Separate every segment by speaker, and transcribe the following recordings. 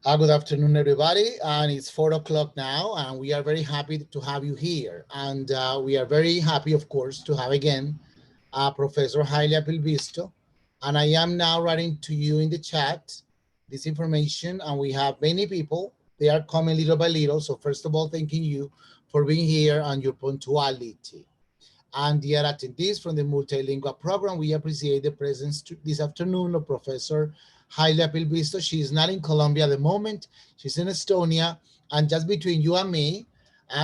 Speaker 1: Good afternoon, everybody. And it's 4 o'clock now, and we are very happy to have you here. And we are very happy, of course, to have again Professor Halja Pilvisto. And I am now writing to you in the chat this information, and we have many people. They are coming little by little. So first of all, thanking you for being here and your punctuality. And dear attendees from the multilingual program, we appreciate the presence this afternoon of Professor Halja Pilvisto. She is not in Colombia at the moment. She's in Estonia. And just between you and me,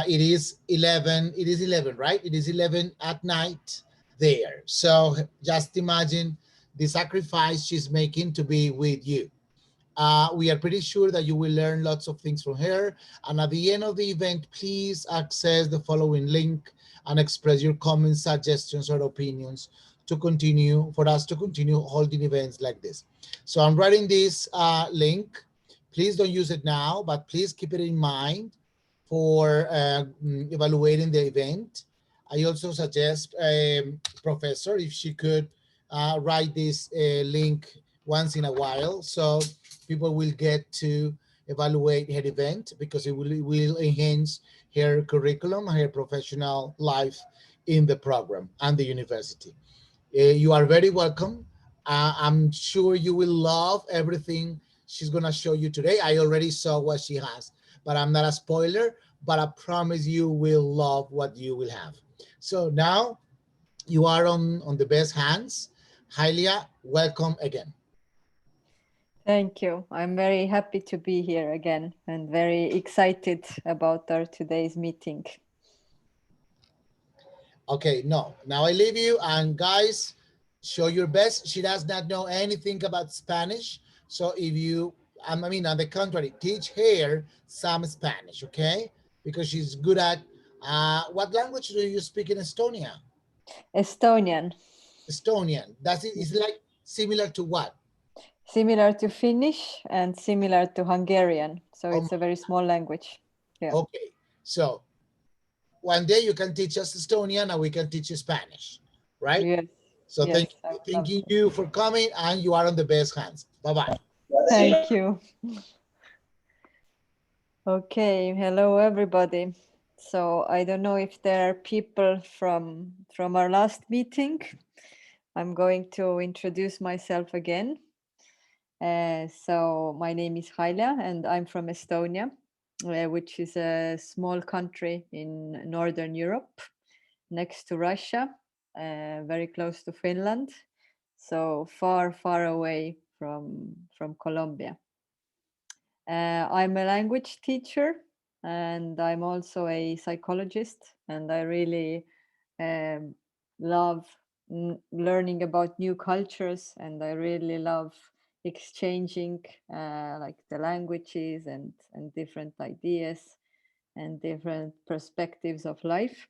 Speaker 1: it is 11. It is 11, right? It is 11 at night there. So just imagine the sacrifice she's making to be with you. We are pretty sure that you will learn lots of things from her. And at the end of the event, please access the following link and express your comments, suggestions, or opinions for us to continue holding events like this. So I'm writing this link. Please don't use it now, but please keep it in mind for evaluating the event. I also suggest Professor, if she could write this link once in a while, so people will get to evaluate her event, because it will enhance her curriculum, her professional life in the program and the university. You are very welcome. I'm sure you will love everything she's going to show you today. I already saw what she has, but I'm not a spoiler, but I promise you will love what you will have. So now you are on the best hands. Hylia, welcome again.
Speaker 2: Thank you. I'm very happy to be here again and very excited about our today's meeting.
Speaker 1: Okay, no, now I leave you, and guys, show your best. She does not know anything about Spanish. So if you, I mean, on the contrary, teach her some Spanish, okay? Because she's good at, what language do you speak in Estonia?
Speaker 2: Estonian.
Speaker 1: Estonian. That's it. It's like similar to what?
Speaker 2: Similar to Finnish and similar to Hungarian. So
Speaker 1: Oh,
Speaker 2: it's a very small language. Yeah.
Speaker 1: okay. So one day you can teach us Estonian and we can teach you Spanish, right?
Speaker 2: Yes.
Speaker 1: So
Speaker 2: Yes. I would love
Speaker 1: thanking
Speaker 2: to.
Speaker 1: you for coming, and you are on the best hands. Bye-bye.
Speaker 2: Thank you. Okay. Hello, everybody. So I don't know if there are people from our last meeting. I'm going to introduce myself again. So my name is Halja and I'm from Estonia, which is a small country in Northern Europe next to Russia, very close to Finland, so far, far away from Colombia. I'm a language teacher and I'm also a psychologist, and I really um, love learning about new cultures, and I really love exchanging like the languages and different ideas and different perspectives of life.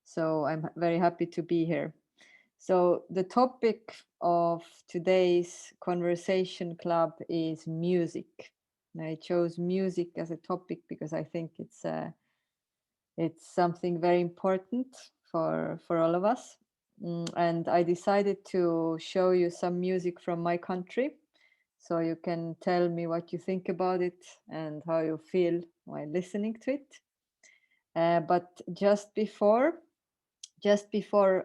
Speaker 2: So I'm very happy to be here. So the topic of today's conversation club is music. I chose music as a topic because I think it's something very important for all of us. And I decided to show you some music from my country, so you can tell me what you think about it and how you feel while listening to it. But just before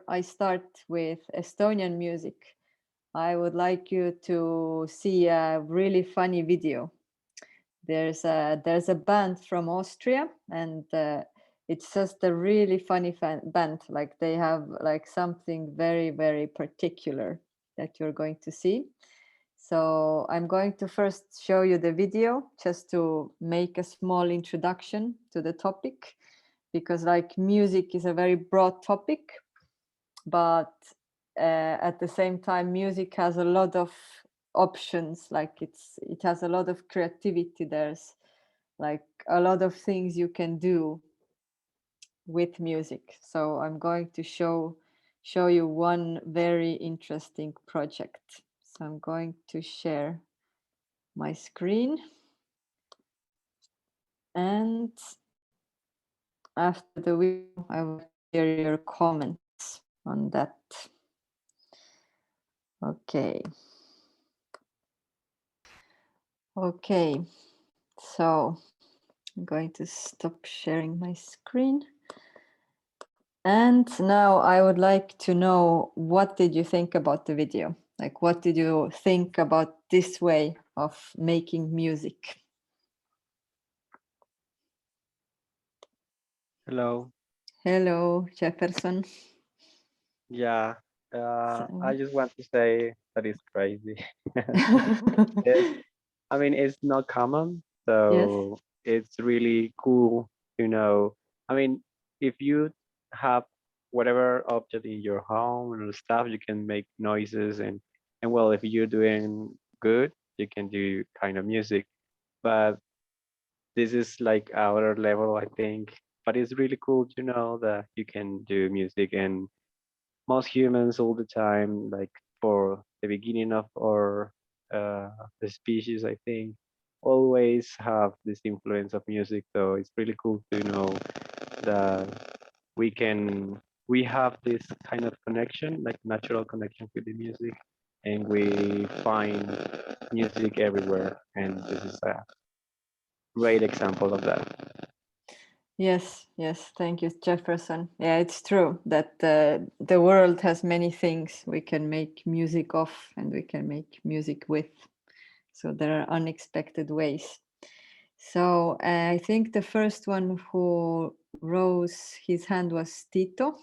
Speaker 2: I start with Estonian music, I would like you to see a really funny video. There's a band from Austria, and it's just a really funny band. Like they have like something very, very particular that you're going to see. So I'm going to first show you the video just to make a small introduction to the topic, because like music is a very broad topic, but at the same time music has a lot of options. Like it has a lot of creativity. There's like a lot of things you can do with music. So I'm going to show you one very interesting project. So I'm going to share my screen, and after the video I would like to hear your comments on that. Okay. So I'm going to stop sharing my screen. And now I would like to know, what did you think about the video? Like, what did you think about this way of making music?
Speaker 3: Hello.
Speaker 2: Hello, Jefferson.
Speaker 3: Yeah,
Speaker 2: So,
Speaker 3: I just want to say that it's crazy. It's, I mean, it's not common,
Speaker 2: yes.
Speaker 3: so it's really cool to know. I mean, if you have whatever object in your home and stuff, you can make noises and well, if you're doing good, you can do kind of music. But this is like our level, I think. But it's really cool to know that you can do music and most humans all the time, like for the beginning of our uh, the species, I think, always have this influence of music. So it's really cool to know that we can we have this kind of connection, like natural connection with the music, and we find music everywhere. And this is a great example of that.
Speaker 2: Yes, yes, thank you, Jefferson. Yeah, it's true that the world has many things we can make music of and we can make music with. So there are unexpected ways. So I think the first one who rose his hand was Tito.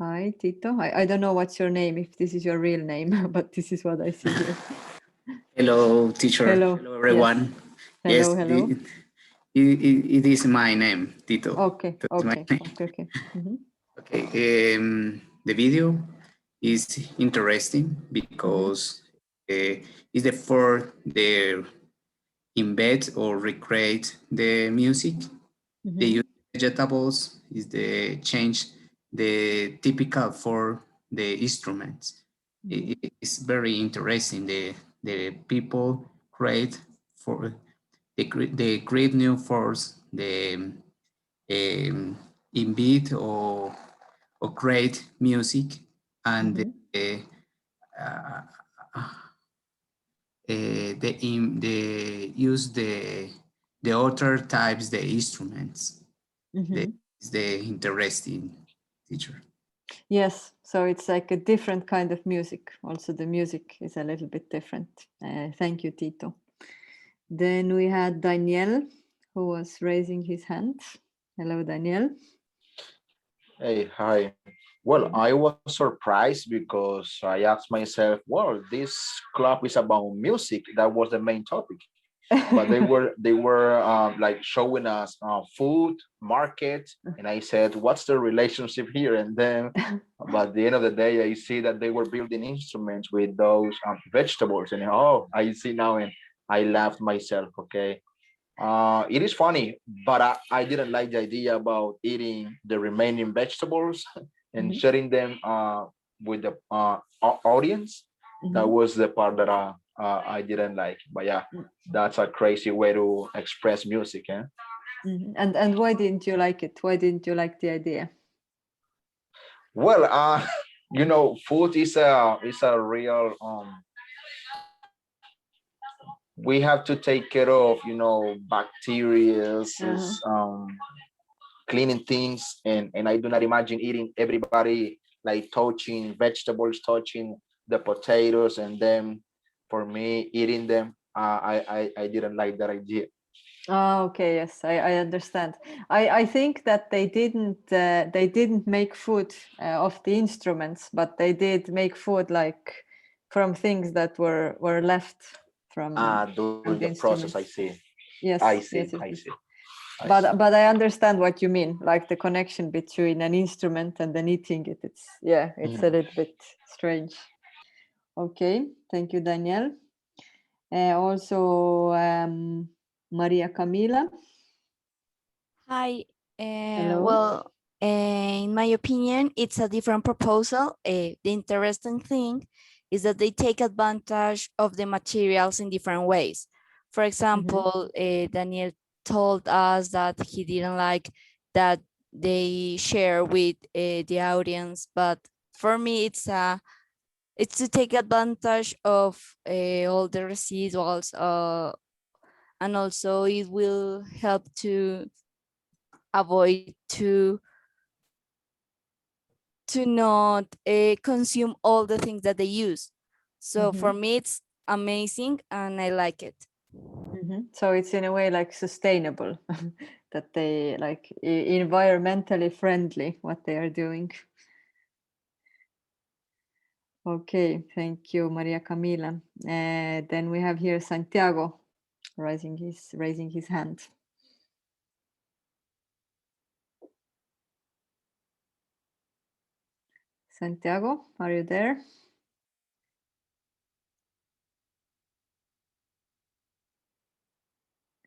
Speaker 2: Hi, Tito. I don't know what's your name, if this is your real name, but this is what I see here.
Speaker 4: Hello, teacher.
Speaker 2: Hello.
Speaker 4: Hello,
Speaker 2: Yes.
Speaker 4: everyone.
Speaker 2: Hello,
Speaker 4: Yes,
Speaker 2: hello.
Speaker 4: it is my name, Tito.
Speaker 2: Okay,
Speaker 4: That is my
Speaker 2: okay,
Speaker 4: name.
Speaker 2: okay, okay. Mhm,
Speaker 4: Okay. The video is interesting
Speaker 2: mhm,
Speaker 4: because it's the for the embed or recreate the music. They
Speaker 2: mhm,
Speaker 4: use vegetables is the change the typical for the instruments.
Speaker 2: mhm,
Speaker 4: It's very interesting. The people create for they create new force the embed or create music and
Speaker 2: mhm,
Speaker 4: uh, they use the other types the instruments. That
Speaker 2: mhm.
Speaker 4: is the interesting teacher.
Speaker 2: Yes, so it's like a different kind of music. Also, the music is a little bit different. Thank you, Tito. Then we had Daniel, who was raising his hand. Hello, Daniel.
Speaker 5: Hey, hi. Well,
Speaker 2: Mhm.
Speaker 5: I was surprised because I asked myself, well, this club is about music. That was the main topic. But they were like showing us food, market, and I said, what's the relationship here? And then, but at the end of the day, I see that they were building instruments with those vegetables, and oh, I see now, and I laughed myself. Okay, it is funny, but I didn't like the idea about eating the remaining vegetables and
Speaker 2: Mhm,
Speaker 5: sharing them with the audience. That
Speaker 2: mhm,
Speaker 5: was the part that I didn't like. But yeah,
Speaker 2: mm,
Speaker 5: that's a crazy way to express music. Eh?
Speaker 2: mhm. And why didn't you like it? Why didn't you like the idea?
Speaker 5: Well, food is a real we have to take care of bacteria,
Speaker 2: Uh-huh.
Speaker 5: cleaning things, and I do not imagine eating everybody like touching vegetables, touching the potatoes, and then for me eating them, I didn't like that idea.
Speaker 2: Oh, okay, yes, I understand. I think that they didn't make food of the instruments, but they did make food like from things that were left
Speaker 5: During
Speaker 2: from
Speaker 5: the
Speaker 2: the
Speaker 5: process, I
Speaker 2: instruments.
Speaker 5: see. I
Speaker 2: Yes,
Speaker 5: see.
Speaker 2: yes, yes,
Speaker 5: I
Speaker 2: yes.
Speaker 5: see. I see.
Speaker 2: But I understand what you mean, like the connection between an instrument and then eating it. It's yeah, it's a
Speaker 5: Mhm.
Speaker 2: little bit strange. Okay, thank you, Daniel. Also, Maria Camila.
Speaker 6: Hi.
Speaker 2: Hello.
Speaker 6: Well, in my opinion, it's a different proposal. The interesting thing is that they take advantage of the materials in different ways. For
Speaker 2: Mhm,
Speaker 6: example, Daniel told us that he didn't like that they share with the audience, but for me, it's to take advantage of all the residuals and also it will help to avoid to not consume all the things that they use. So for me, it's amazing and I like it.
Speaker 2: So it's in a way like sustainable, that they like environmentally friendly what they are doing. Okay, thank you, Maria Camila. Then we have here Santiago raising his hand. Santiago, are you there?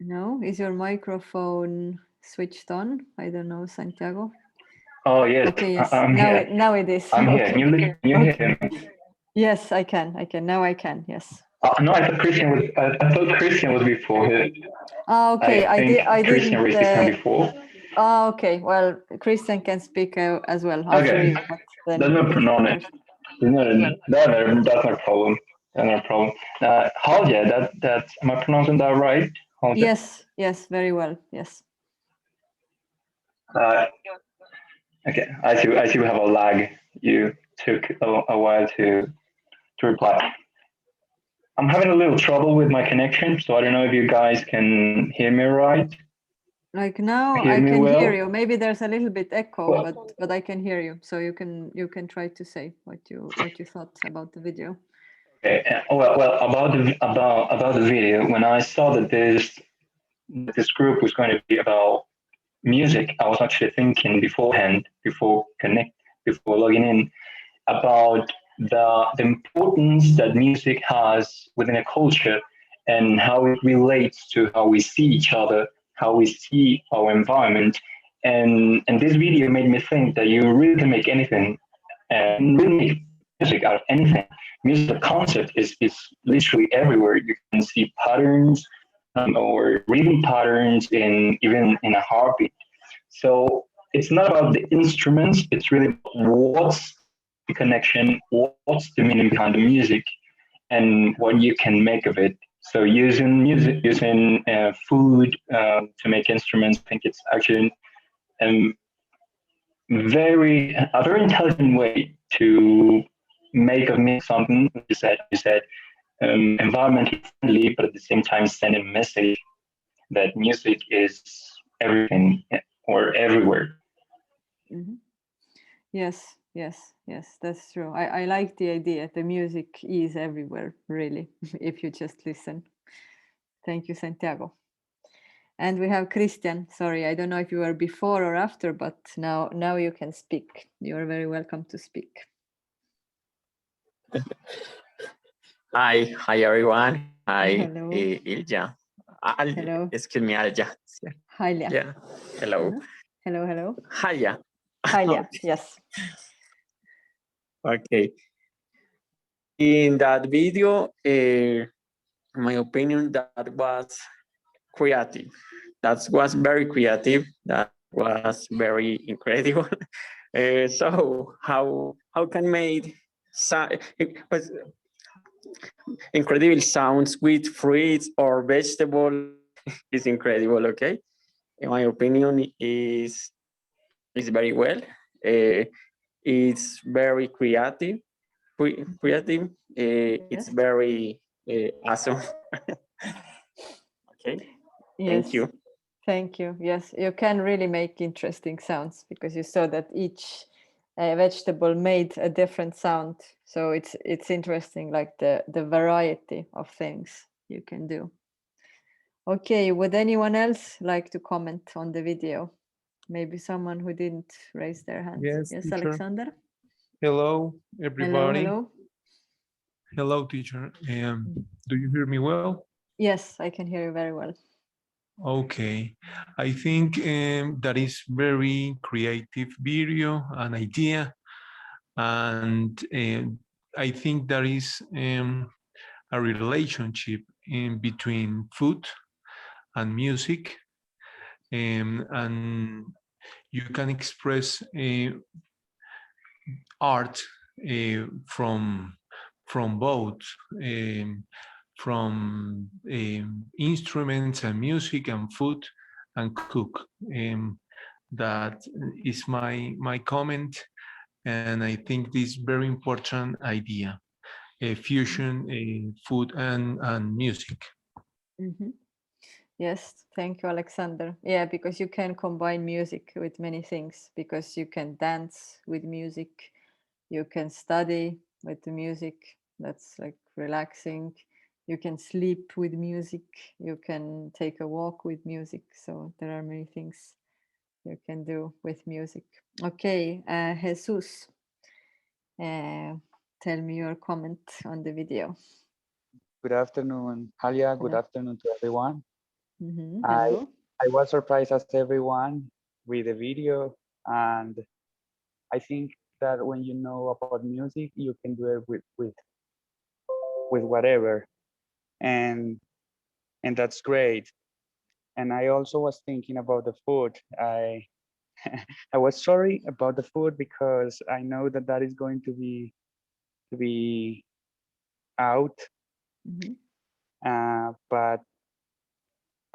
Speaker 2: No, is your microphone switched on? I don't know, Santiago.
Speaker 7: Oh yes,
Speaker 2: Okay, yes.
Speaker 7: I'm here.
Speaker 2: Now it is.
Speaker 7: I'm here.
Speaker 2: Okay.
Speaker 7: Can you
Speaker 2: Okay.
Speaker 7: hear me?
Speaker 2: Yes, I can. Now I can. Yes.
Speaker 7: No, I thought Christian was. I thought Christian was before.
Speaker 2: Okay,
Speaker 7: I think Christian
Speaker 2: didn't.
Speaker 7: raised his hand before.
Speaker 2: Okay. Well, Christian can speak as well after
Speaker 7: Okay,
Speaker 2: you. But then
Speaker 7: that's no problem. That's no problem. That's no problem. Halja, that's am I pronouncing that right? Halja?
Speaker 2: Yes. Yes. Very well. Yes.
Speaker 7: Okay. I see. We have a lag. You took a while to reply. I'm having a little trouble with my connection, so I don't know if you guys can hear me right.
Speaker 2: Like now,
Speaker 7: Hear
Speaker 2: I
Speaker 7: me
Speaker 2: can
Speaker 7: well?
Speaker 2: hear you. Maybe there's a little bit echo,
Speaker 7: Well-
Speaker 2: but I can hear you. So you can try to say what you thought about the video.
Speaker 7: Okay. Well, about the video. When I saw that this group was going to be about music, I was actually thinking beforehand, before logging in, about the importance that music has within a culture and how it relates to how we see each other, how we see our environment. And this video made me think that you really can make anything and really make music out of anything. Music, the concept is literally everywhere. You can see patterns or rhythm patterns in even in a heartbeat. So it's not about the instruments, it's really what's the connection, what's the meaning behind the music, and what you can make of it. So using music, using food to make instruments, I think it's actually um, a very intelligent way to make of music something. You said environmentally friendly, but at the same time send a message that music is everything or everywhere.
Speaker 2: Yes, that's true. I like the idea. The music is everywhere, really, if you just listen. Thank you, Santiago. And we have Christian. Sorry, I don't know if you were before or after, but now you can speak. You are very welcome to speak.
Speaker 8: Hi everyone. Hi,
Speaker 2: Hello.
Speaker 8: Ilja.
Speaker 2: Hello.
Speaker 8: Excuse me, Alja.
Speaker 2: Halja.
Speaker 8: Yeah. Hello.
Speaker 2: Hello.
Speaker 8: Halja.
Speaker 2: Halja. Yes.
Speaker 8: Okay. In that video, in my opinion, that was creative. That was very creative. That was very incredible. So how can make incredible sounds with fruits or vegetable is incredible. Okay, in my opinion, is very well. It's very creative. Creative. It's very awesome. Okay.
Speaker 2: Yes.
Speaker 8: Thank you.
Speaker 2: Thank you. Yes, you can really make interesting sounds because you saw that each vegetable made a different sound. So it's interesting, like the variety of things you can do. Okay, would anyone else like to comment on the video? Maybe someone who didn't raise their hand.
Speaker 9: Yes,
Speaker 2: Yes,
Speaker 9: teacher.
Speaker 2: Alexander.
Speaker 9: Hello, everybody.
Speaker 2: Hello.
Speaker 9: Hello, teacher. Do you hear me well?
Speaker 2: Yes, I can hear you very well.
Speaker 9: Okay. I think that is very creative video, an idea. And I think there is a relationship in between food and music. And you can express art from both. from instruments and music and food and cook. That is my comment, and I think this very important idea, fusion food and music.
Speaker 2: Mhm. Yes, thank you, Alexander. Yeah, because you can combine music with many things, because you can dance with music, you can study with the music, that's like relaxing. You can sleep with music, you can take a walk with music. So there are many things you can do with music. Okay, Jesus, tell me your comment on the video.
Speaker 10: Good afternoon, Halja. Good
Speaker 2: Hello.
Speaker 10: afternoon to everyone.
Speaker 2: Hello.
Speaker 10: I was surprised as everyone with the video, and I think that when you know about music, you can do it with whatever, and that's great. And I also was thinking about the food. I was sorry about the food because I know that that is going to be out, but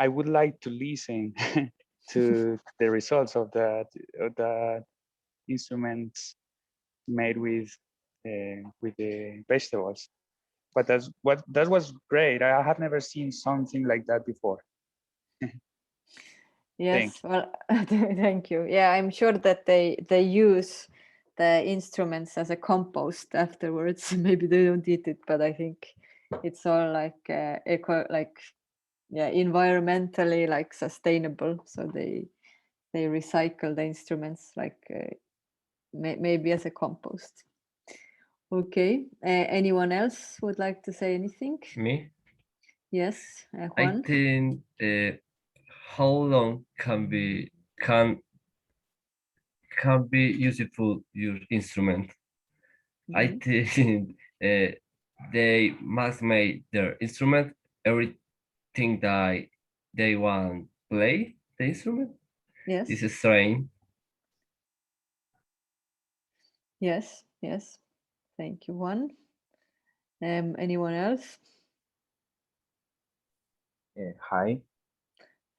Speaker 10: I would like to listen to the results of the instruments made with the vegetables. But that was great. I have never seen something like that before.
Speaker 2: Yes, well, thank you. Yeah, I'm sure that they use the instruments as a compost afterwards. Maybe they don't eat it, but I think it's all like environmentally like sustainable. So they recycle the instruments like maybe as a compost. Okay. Anyone else would like to say anything?
Speaker 11: Me?
Speaker 2: Yes,
Speaker 11: I
Speaker 2: Juan.
Speaker 11: think how long can be useful your instrument. I think they must make their instrument everything that they want play the instrument.
Speaker 2: Yes.
Speaker 11: This is strange.
Speaker 2: Yes, yes. Thank you, Juan. Anyone else?
Speaker 12: Hi,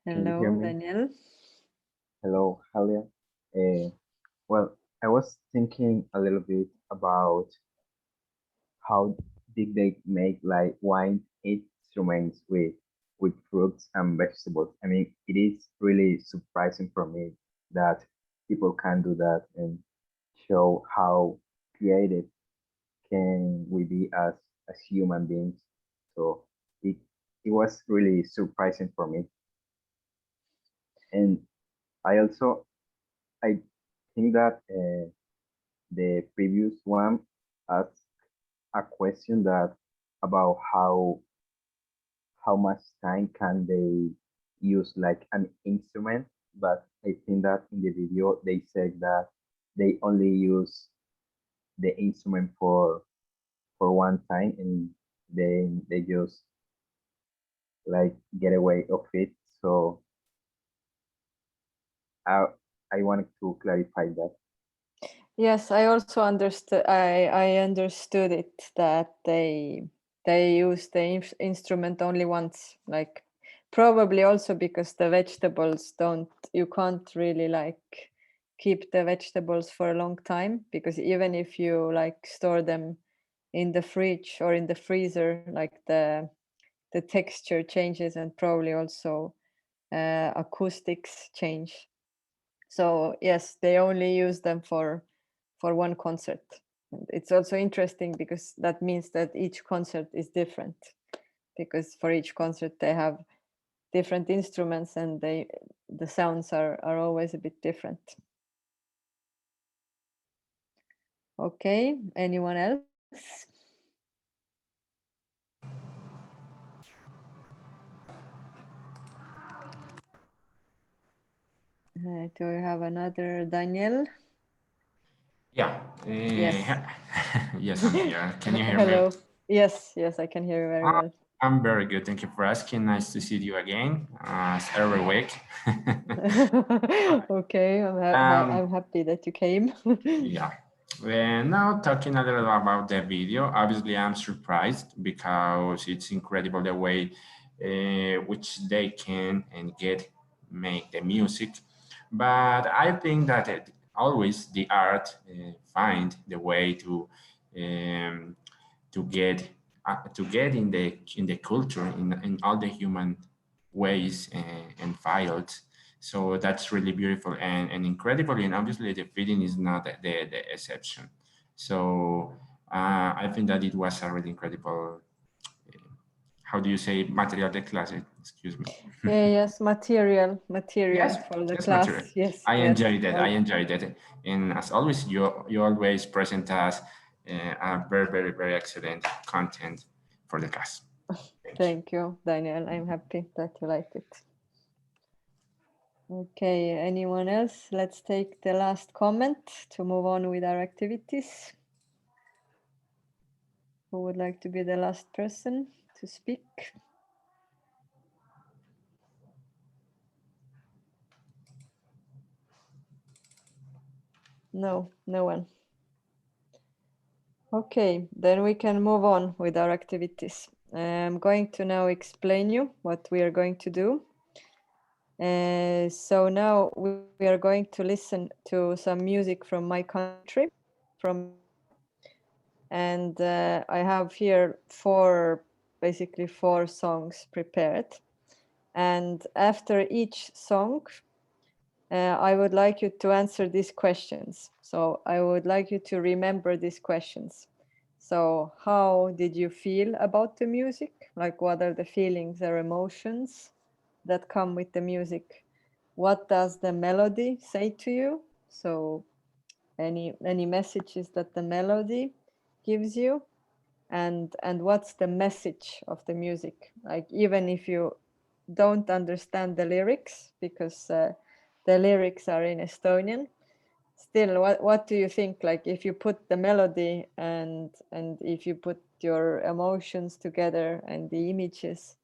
Speaker 12: can you hear
Speaker 2: Hello,
Speaker 12: me?
Speaker 2: Daniel.
Speaker 12: Hello, Halja. Well, I was thinking a little bit about how did they make like wine instruments with fruits and vegetables. I mean, it is really surprising for me that people can do that and show how creative can we be as human beings. So it was really surprising for me. And I also I think that the previous one asked a question that about how much time can they use like an instrument, but I think that in the video they said that they only use the instrument for one time and then they just like get away of it. So I I wanted to clarify that.
Speaker 2: Yes, I also understood. I understood it that they use the instrument only once. Like probably also because the vegetables don't. You can't really like keep the vegetables for a long time, because even if you like store them in the fridge or in the freezer, like the texture changes and probably also acoustics change. So yes, they only use them for one concert. And it's also interesting because that means that each concert is different, because for each concert they have different instruments and the sounds are always a bit different. Okay, anyone else? Do we have another Daniel?
Speaker 13: Yeah.
Speaker 2: Yes.
Speaker 13: Yes, I'm here. Can you hear me?
Speaker 2: Hello. Yes, I can hear you very well.
Speaker 13: I'm very good. Thank you for asking. Nice to see you again, as every week.
Speaker 2: Okay, I'm happy that you came.
Speaker 13: Yeah. And now talking a little about the video, obviously I'm surprised because it's incredible the way which they can and get make the music. But I think that always the art find the way um, to get in the culture in all the human ways and files. So that's really beautiful and incredible. And obviously the feeling is not the exception. So I think that it was a really incredible, how do you say, material de clase? Excuse me.
Speaker 2: Yeah, yes, material
Speaker 13: Yes,
Speaker 2: for the
Speaker 13: yes, material.
Speaker 2: class. Yes,
Speaker 13: I
Speaker 2: yes.
Speaker 13: enjoyed that. I
Speaker 2: Right.
Speaker 13: enjoyed that. And as always, you always present us a very excellent content for the class.
Speaker 2: Thank you, Daniel. I'm happy that you liked it. Okay, anyone else? Let's take the last comment to move on with our activities. Who would like to be the last person to speak? No, no one. Okay, then we can move on with our activities. I'm going to now explain you what we are going to do. So now we are going to listen to some music from my country, from Estonia. And I have here basically four songs prepared. And after each song, I would like you to answer these questions. So I would like you to remember these questions. So how did you feel about the music? Like what are the feelings or emotions that come with the music? What does the melody say to you? So any messages that the melody gives you? And what's the message of the music? Like even if you don't understand the lyrics, because the lyrics are in Estonian, still what do you think, like if you put the melody and if you put your emotions together and the images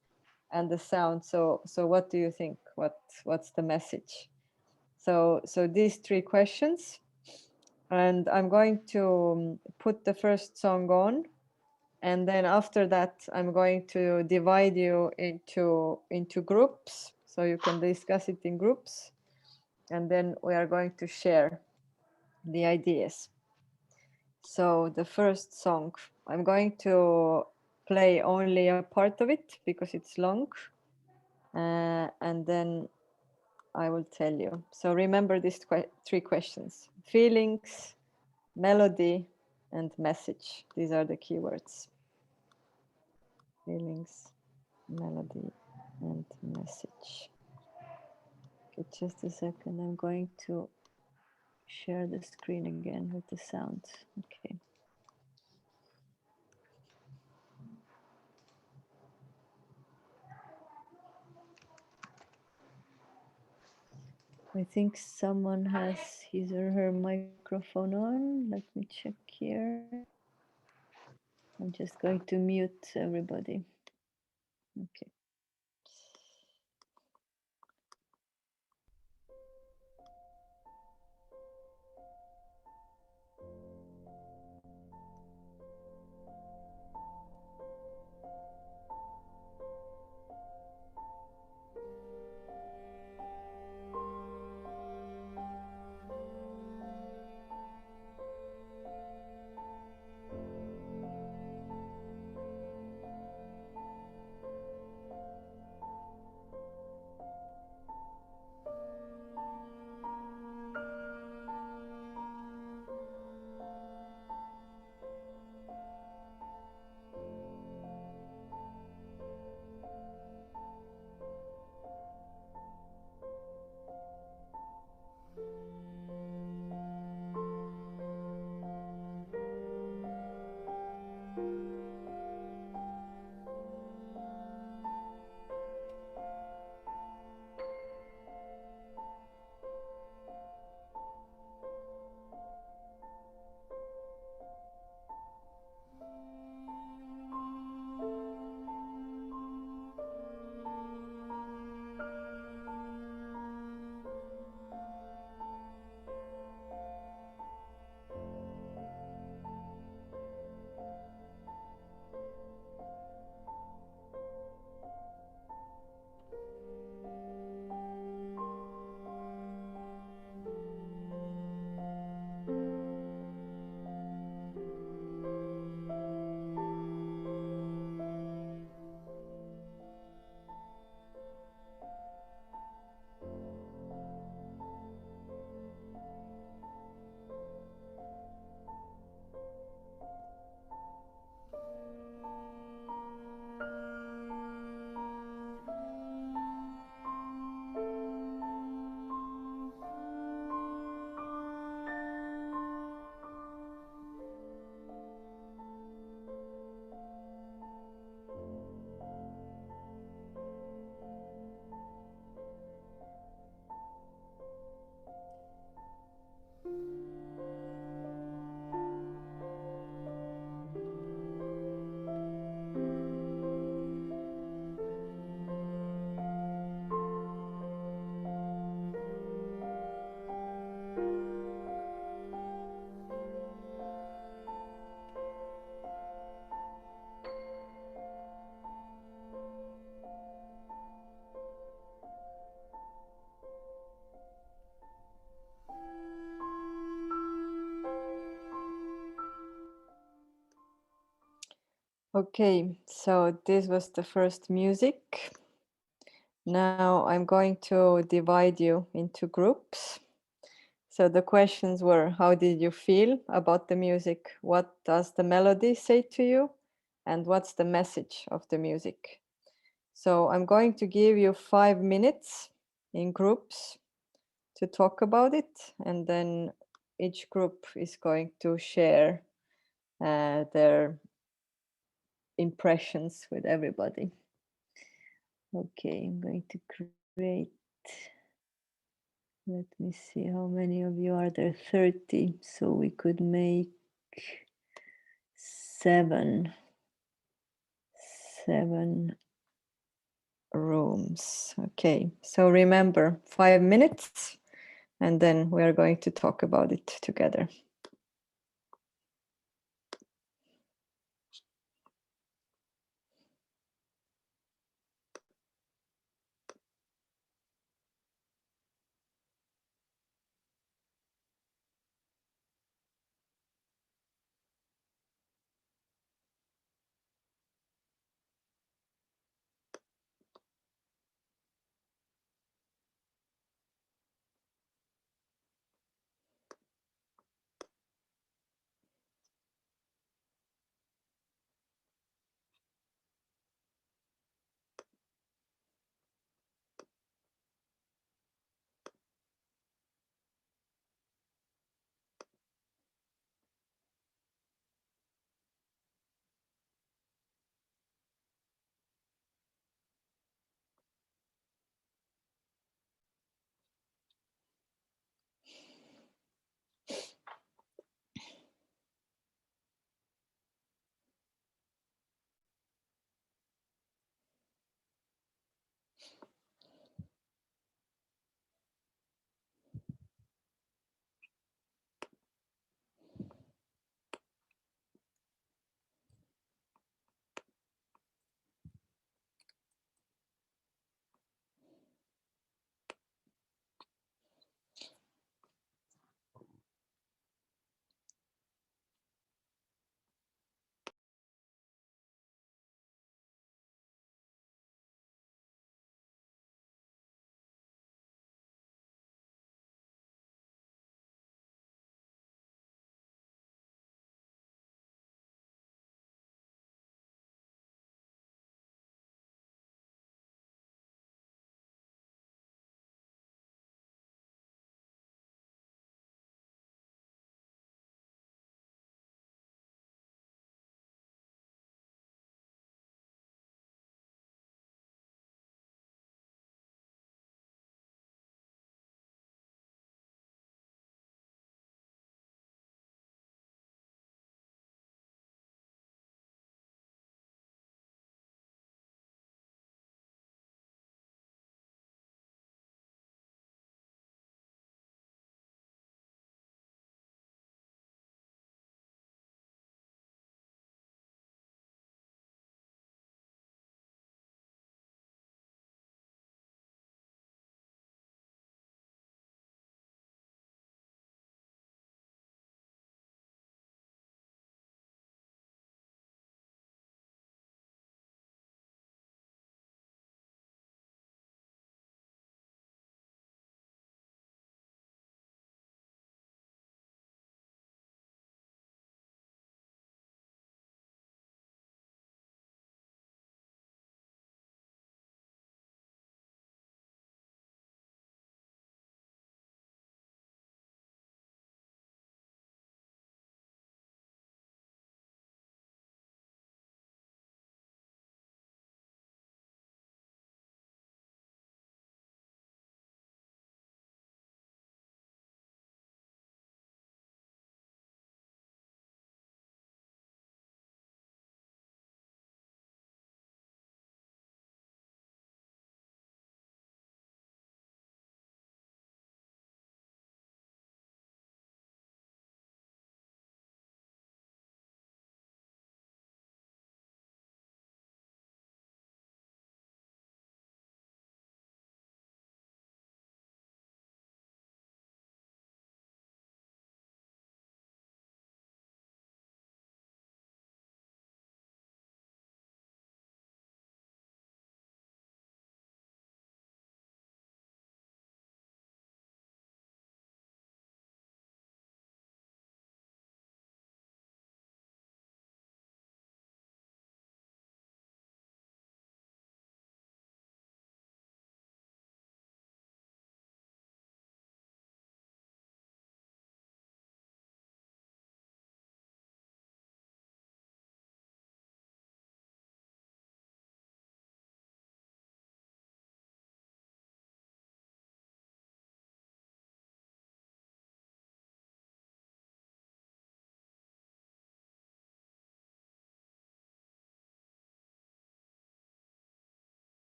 Speaker 2: and the sound, so what do you think, what's the message? So these three questions, and I'm going to put the first song on, and then after that I'm going to divide you into groups, so you can discuss it in groups, and then we are going to share the ideas. So the first song, I'm going to play only a part of it because it's long, and then I will tell you. So remember these three questions: feelings, melody, and message. These are the keywords: feelings, melody, and message. Okay, just a second. I'm going to share the screen again with the sound. Okay. I think someone has his or her microphone on. Let me check here. I'm just going to mute everybody. Okay. Okay, so this was the first music. Now I'm going to divide you into groups. So the questions were, how did you feel about the music? What does the melody say to you? And what's the message of the music? So I'm going to give you 5 minutes in groups to talk about it. And then each group is going to share their impressions with everybody. Okay, I'm going to create, let me see how many of you are there, 30. So we could make 7 rooms. Okay, so remember 5 minutes and then we are going to talk about it together.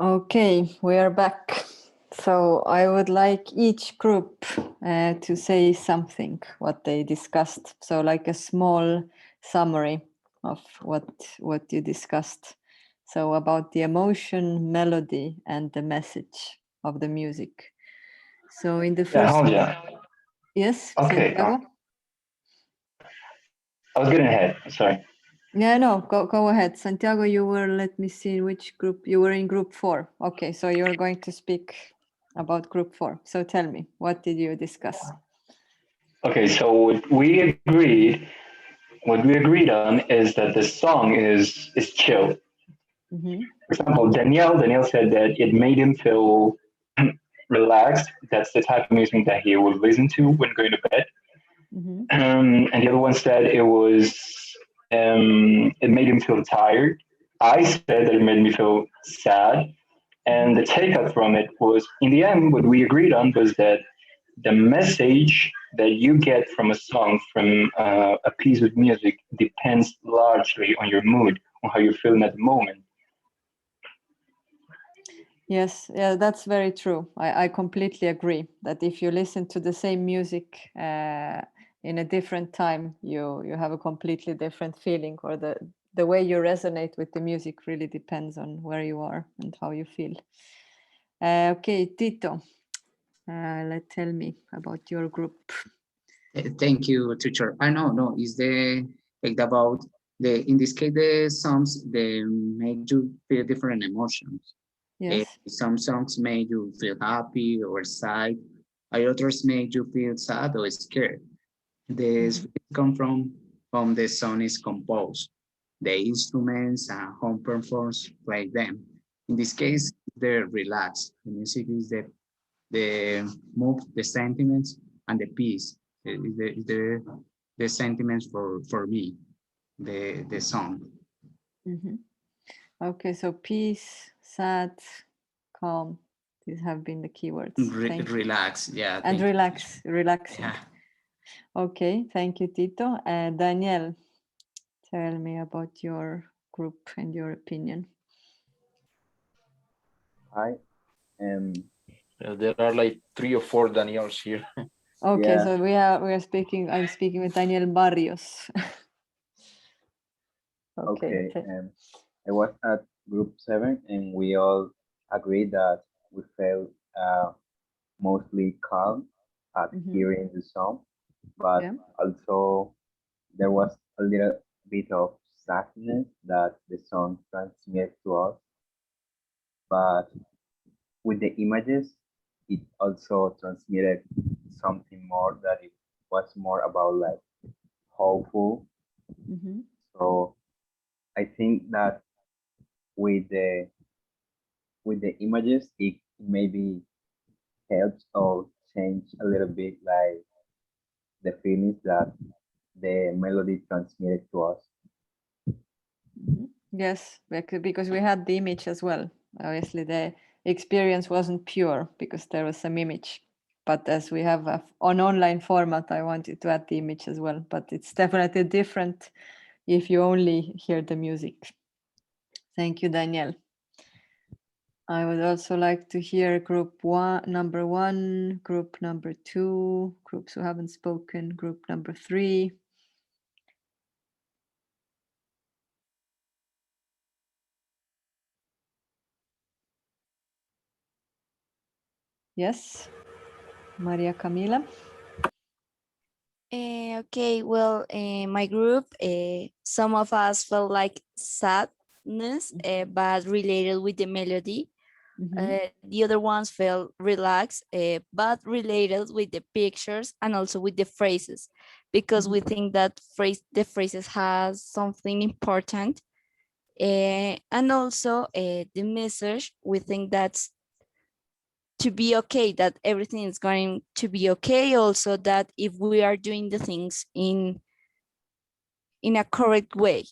Speaker 2: Okay, we are back. So I would like each group to say something, what they discussed. So like a small summary of what you discussed. So about the emotion, melody, and the message of the music. So in the first,
Speaker 7: Halja.
Speaker 2: yes,
Speaker 7: Okay.
Speaker 2: Santiago?
Speaker 7: I was getting ahead. Sorry.
Speaker 2: Yeah, no, go ahead. Santiago, you were, let me see which group, you were in group 4. Okay, so you're going to speak about group 4. So tell me, what did you discuss?
Speaker 7: Okay, so what we agreed on is that the song is chill.
Speaker 2: Mm-hmm.
Speaker 7: For example, Danielle said that it made him feel relaxed. That's the type of music that he would listen to when going to bed.
Speaker 2: Mm-hmm.
Speaker 7: And the other one said it made him feel tired. I said that it made me feel sad. And the takeout from it was, in the end, what we agreed on was that the message that you get from a song, from a piece of music, depends largely on your mood, on how you're feeling at the moment.
Speaker 2: Yes, yeah, that's very true. I completely agree that if you listen to the same music in a different time, you have a completely different feeling, or the way you resonate with the music really depends on where you are and how you feel. Okay, Tito, tell me about your group.
Speaker 4: Thank you, teacher. I know, no, is the like about the in this case the songs they make you feel different emotions.
Speaker 2: Yes.
Speaker 4: Some songs make you feel happy or sad, and others make you feel sad or scared. This come from the song is composed. The instruments and home performers play them. In this case, they're relaxed. The music is the move, the sentiments, and the peace. The sentiments for me, the song.
Speaker 2: Mm-hmm. Okay, so peace, sad, calm. These have been the keywords. Thank you.
Speaker 4: Relax, yeah.
Speaker 2: And relaxing.
Speaker 4: Yeah.
Speaker 2: Okay, thank you, Tito. Daniel, tell me about your group and your opinion.
Speaker 12: Hi.
Speaker 5: There are like 3 or 4 Daniels here.
Speaker 2: Okay,
Speaker 12: Yeah.
Speaker 2: so we are speaking. I'm speaking with Daniel Barrios.
Speaker 12: Okay. I was at group 7, and we all agreed that we felt mostly calm at hearing the song, but also there was a little bit of sadness that the song transmitted to us. But with the images, it also transmitted something more, that it was more about like hopeful. So I think that with the images, it maybe helps or change a little bit like the feelings that the melody transmitted to us.
Speaker 2: Yes, because we had the image as well. Obviously, the experience wasn't pure because there was some image. But as we have an online format, I wanted to add the image as well. But it's definitely different if you only hear the music. Thank you, Daniel. I would also like to hear group number 1, group number 2, groups who haven't spoken, group number 3. Yes, Maria Camila.
Speaker 6: Okay, well, my group, some of us felt like sadness, but related with the melody. The other ones felt relaxed, but related with the pictures and also with the phrases, because we think that the phrases has something important. And also the message, we think that's to be okay, that everything is going to be okay. Also that if we are doing the things in a correct way.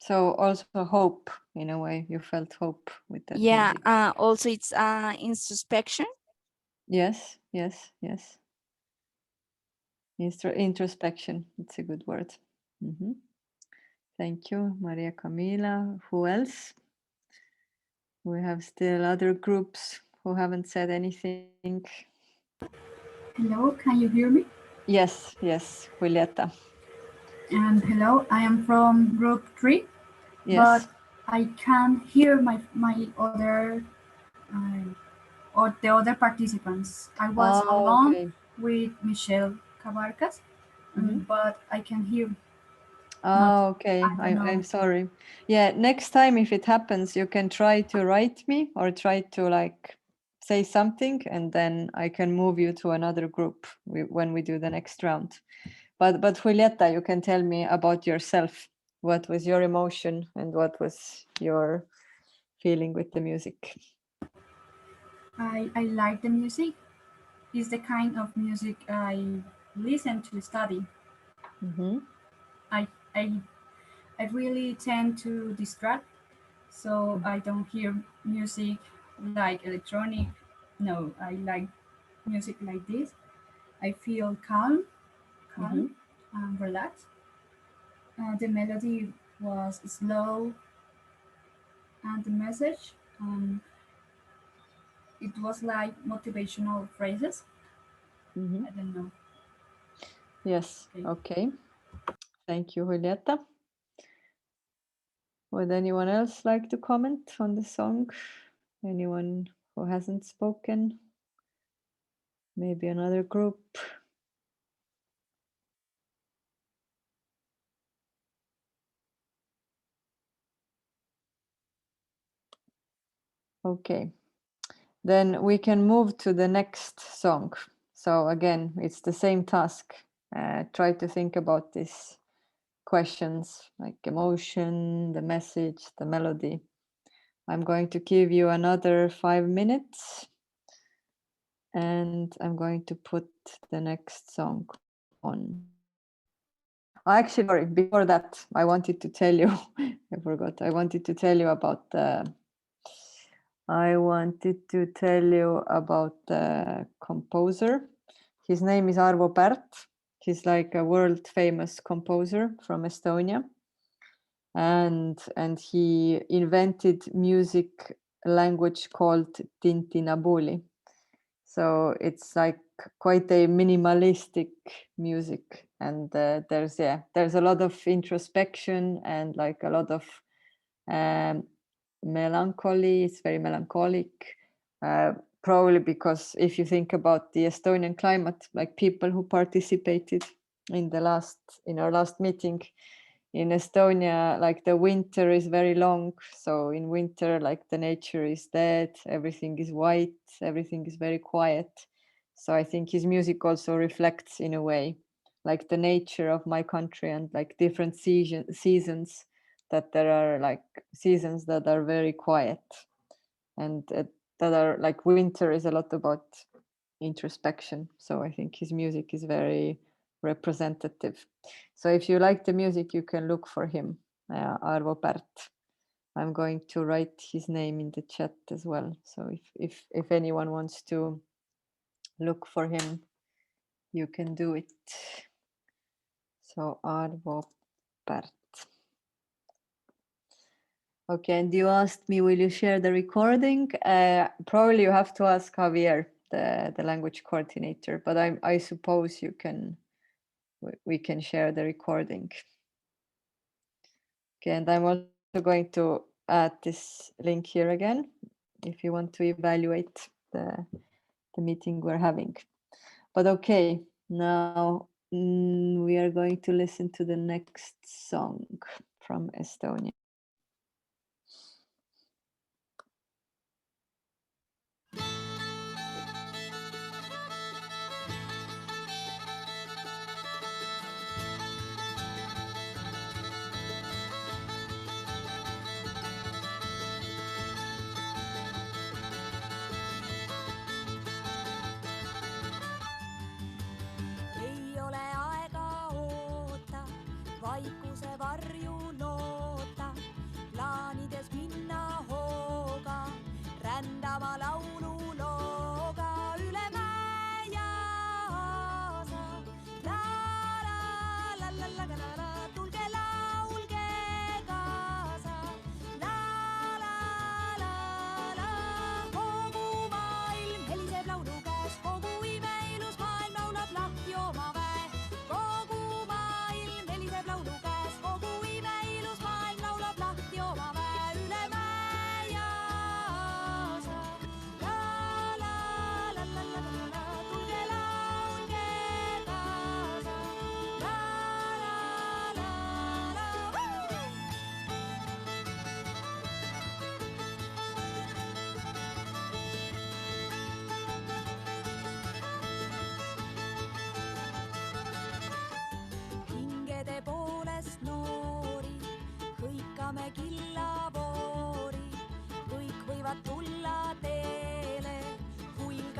Speaker 2: So also hope, in a way, you felt hope with that.
Speaker 6: Yeah,
Speaker 2: music.
Speaker 6: also it's introspection.
Speaker 2: Yes. Introspection, it's a good word. Thank you, Maria Camila. Who else? We have still other groups who haven't said anything.
Speaker 14: Hello, can you hear me?
Speaker 2: Yes, Julieta.
Speaker 14: And hello, I am from group 3,
Speaker 2: Yes.
Speaker 14: but I can't hear my other or the other participants. I was alone
Speaker 2: Okay.
Speaker 14: with Michelle Cabarcas, but I can hear.
Speaker 2: Okay.
Speaker 14: I don't know.
Speaker 2: I'm sorry. Yeah, next time if it happens, you can try to write me or try to like say something, and then I can move you to another group when we do the next round. But Julieta, you can tell me about yourself. What was your emotion and what was your feeling with the music?
Speaker 14: I like the music. It's the kind of music I listen to study. I I really tend to distract, so I don't hear music like electronic. No, I like music like this. I feel calm and relaxed. The melody was slow, and the message, it was like motivational phrases. I don't know.
Speaker 2: Yes. Okay. Thank you, Julieta. Would anyone else like to comment on the song? Anyone who hasn't spoken? Maybe another group? Okay, then we can move to the next song. So again, it's the same task. Try to think about these questions like emotion, the message, the melody. I'm going to give you another 5 minutes and I'm going to put the next song on. Actually, sorry, before that, I wanted to tell you, I forgot, I wanted to tell you about the composer. His name is Arvo Pärt. He's like a world famous composer from Estonia. And he invented music language called Tintinabuli. So it's like quite a minimalistic music, and there's a lot of introspection and like a lot of melancholy. It's very melancholic, probably because if you think about the Estonian climate, like people who participated in our last meeting in Estonia, like the winter is very long. So in winter, like the nature is dead, everything is white, everything is very quiet. So I think his music also reflects in a way like the nature of my country and like different seasons, that there are like seasons that are very quiet and that are like winter is a lot about introspection. So I think his music is very representative. So if you like the music, you can look for him, Arvo Pärt. I'm going to write his name in the chat as well. So if anyone wants to look for him, you can do it. So Arvo Pärt. Okay, and you asked me, will you share the recording? Probably you have to ask Javier, the language coordinator, but I suppose we can share the recording. Okay, and I'm also going to add this link here again, if you want to evaluate the meeting we're having. But okay, now we are going to listen to the next song from Estonia.
Speaker 15: ei ole aega oota, vaikuse varju loota.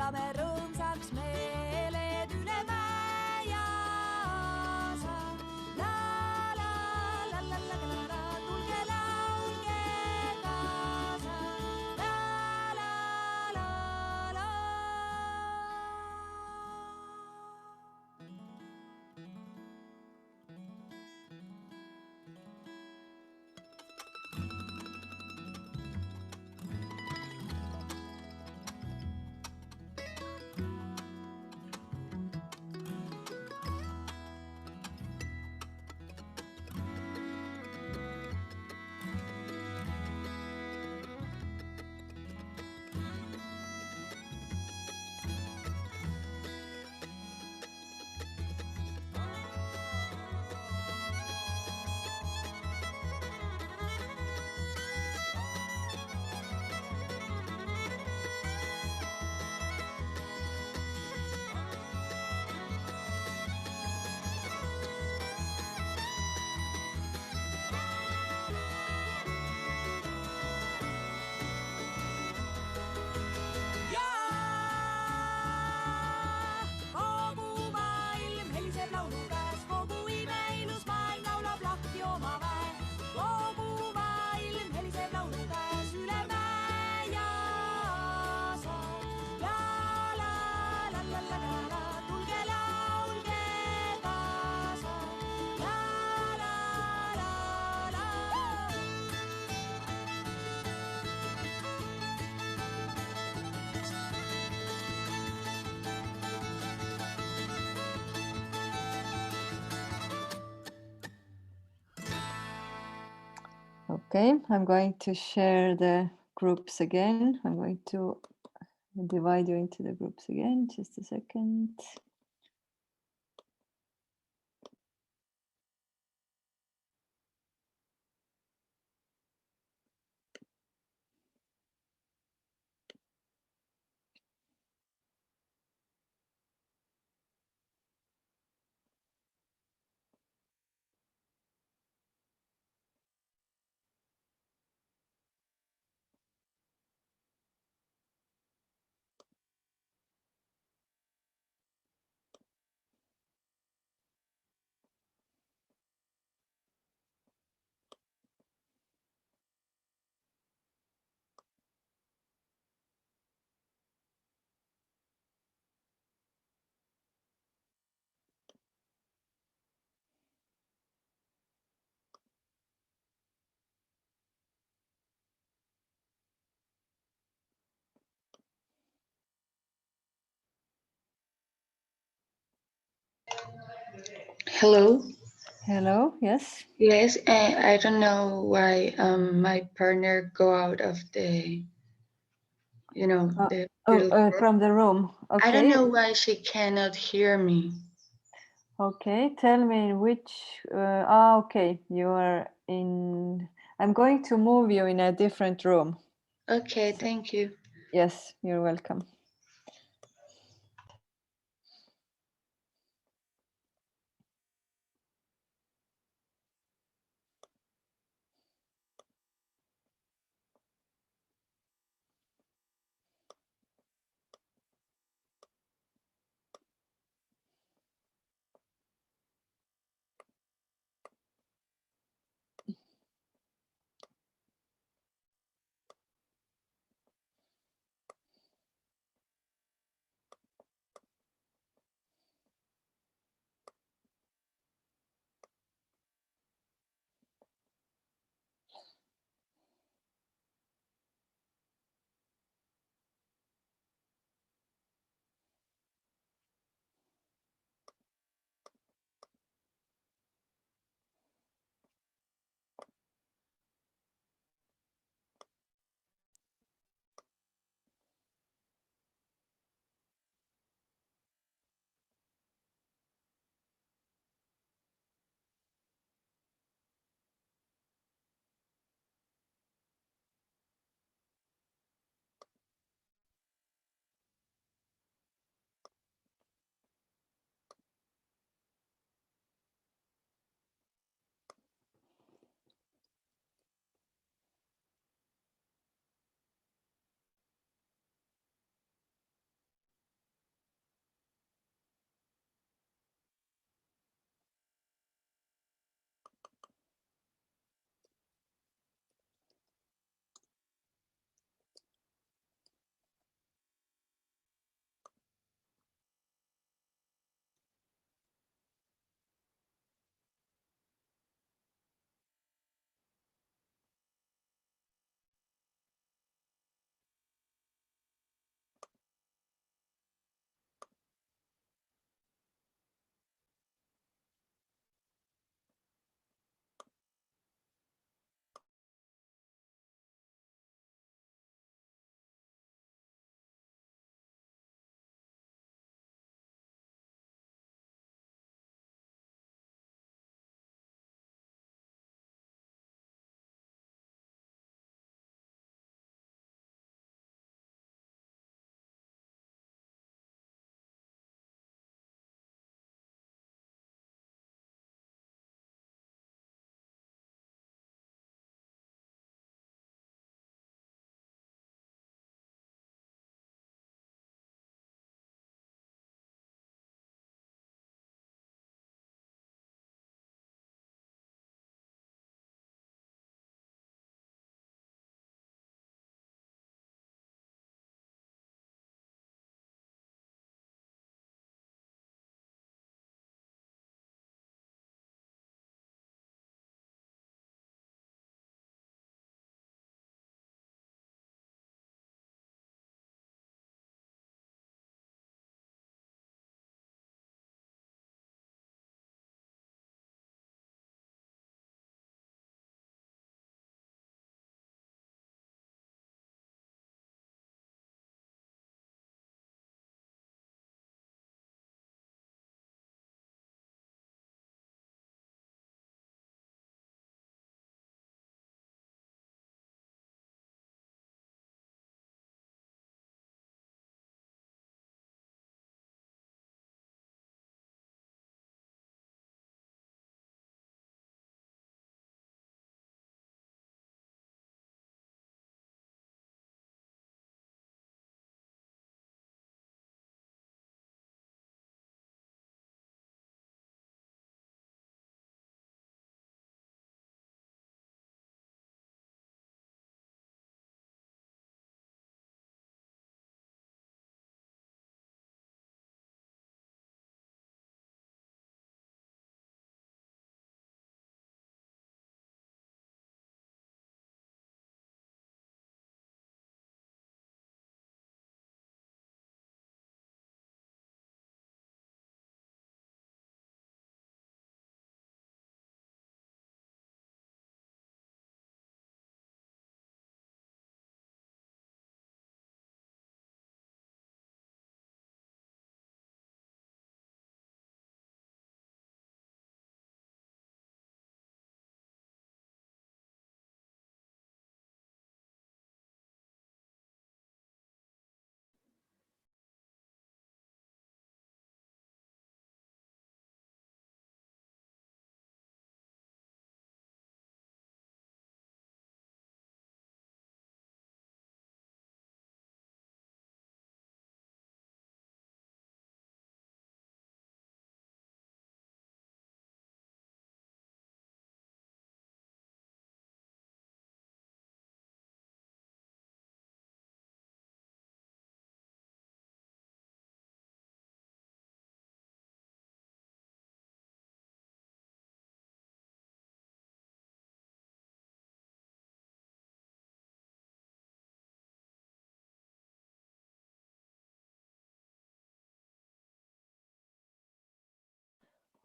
Speaker 15: laulame rõõmsaks meeled üle mäe ja asa. La la la la la la la, tulge laulge kaasa. La la la la.
Speaker 2: Okay, I'm going to share the groups again. I'm going to divide you into the groups again. Just a second.
Speaker 16: Hello.
Speaker 2: Hello, yes.
Speaker 16: Yes, I don't know why my partner go out of the, the little room.
Speaker 2: From the room. Okay.
Speaker 16: I don't know why she cannot hear me.
Speaker 2: Okay, tell me which. Okay, you are in. I'm going to move you in a different room.
Speaker 16: Okay, thank you.
Speaker 2: Yes, you're welcome.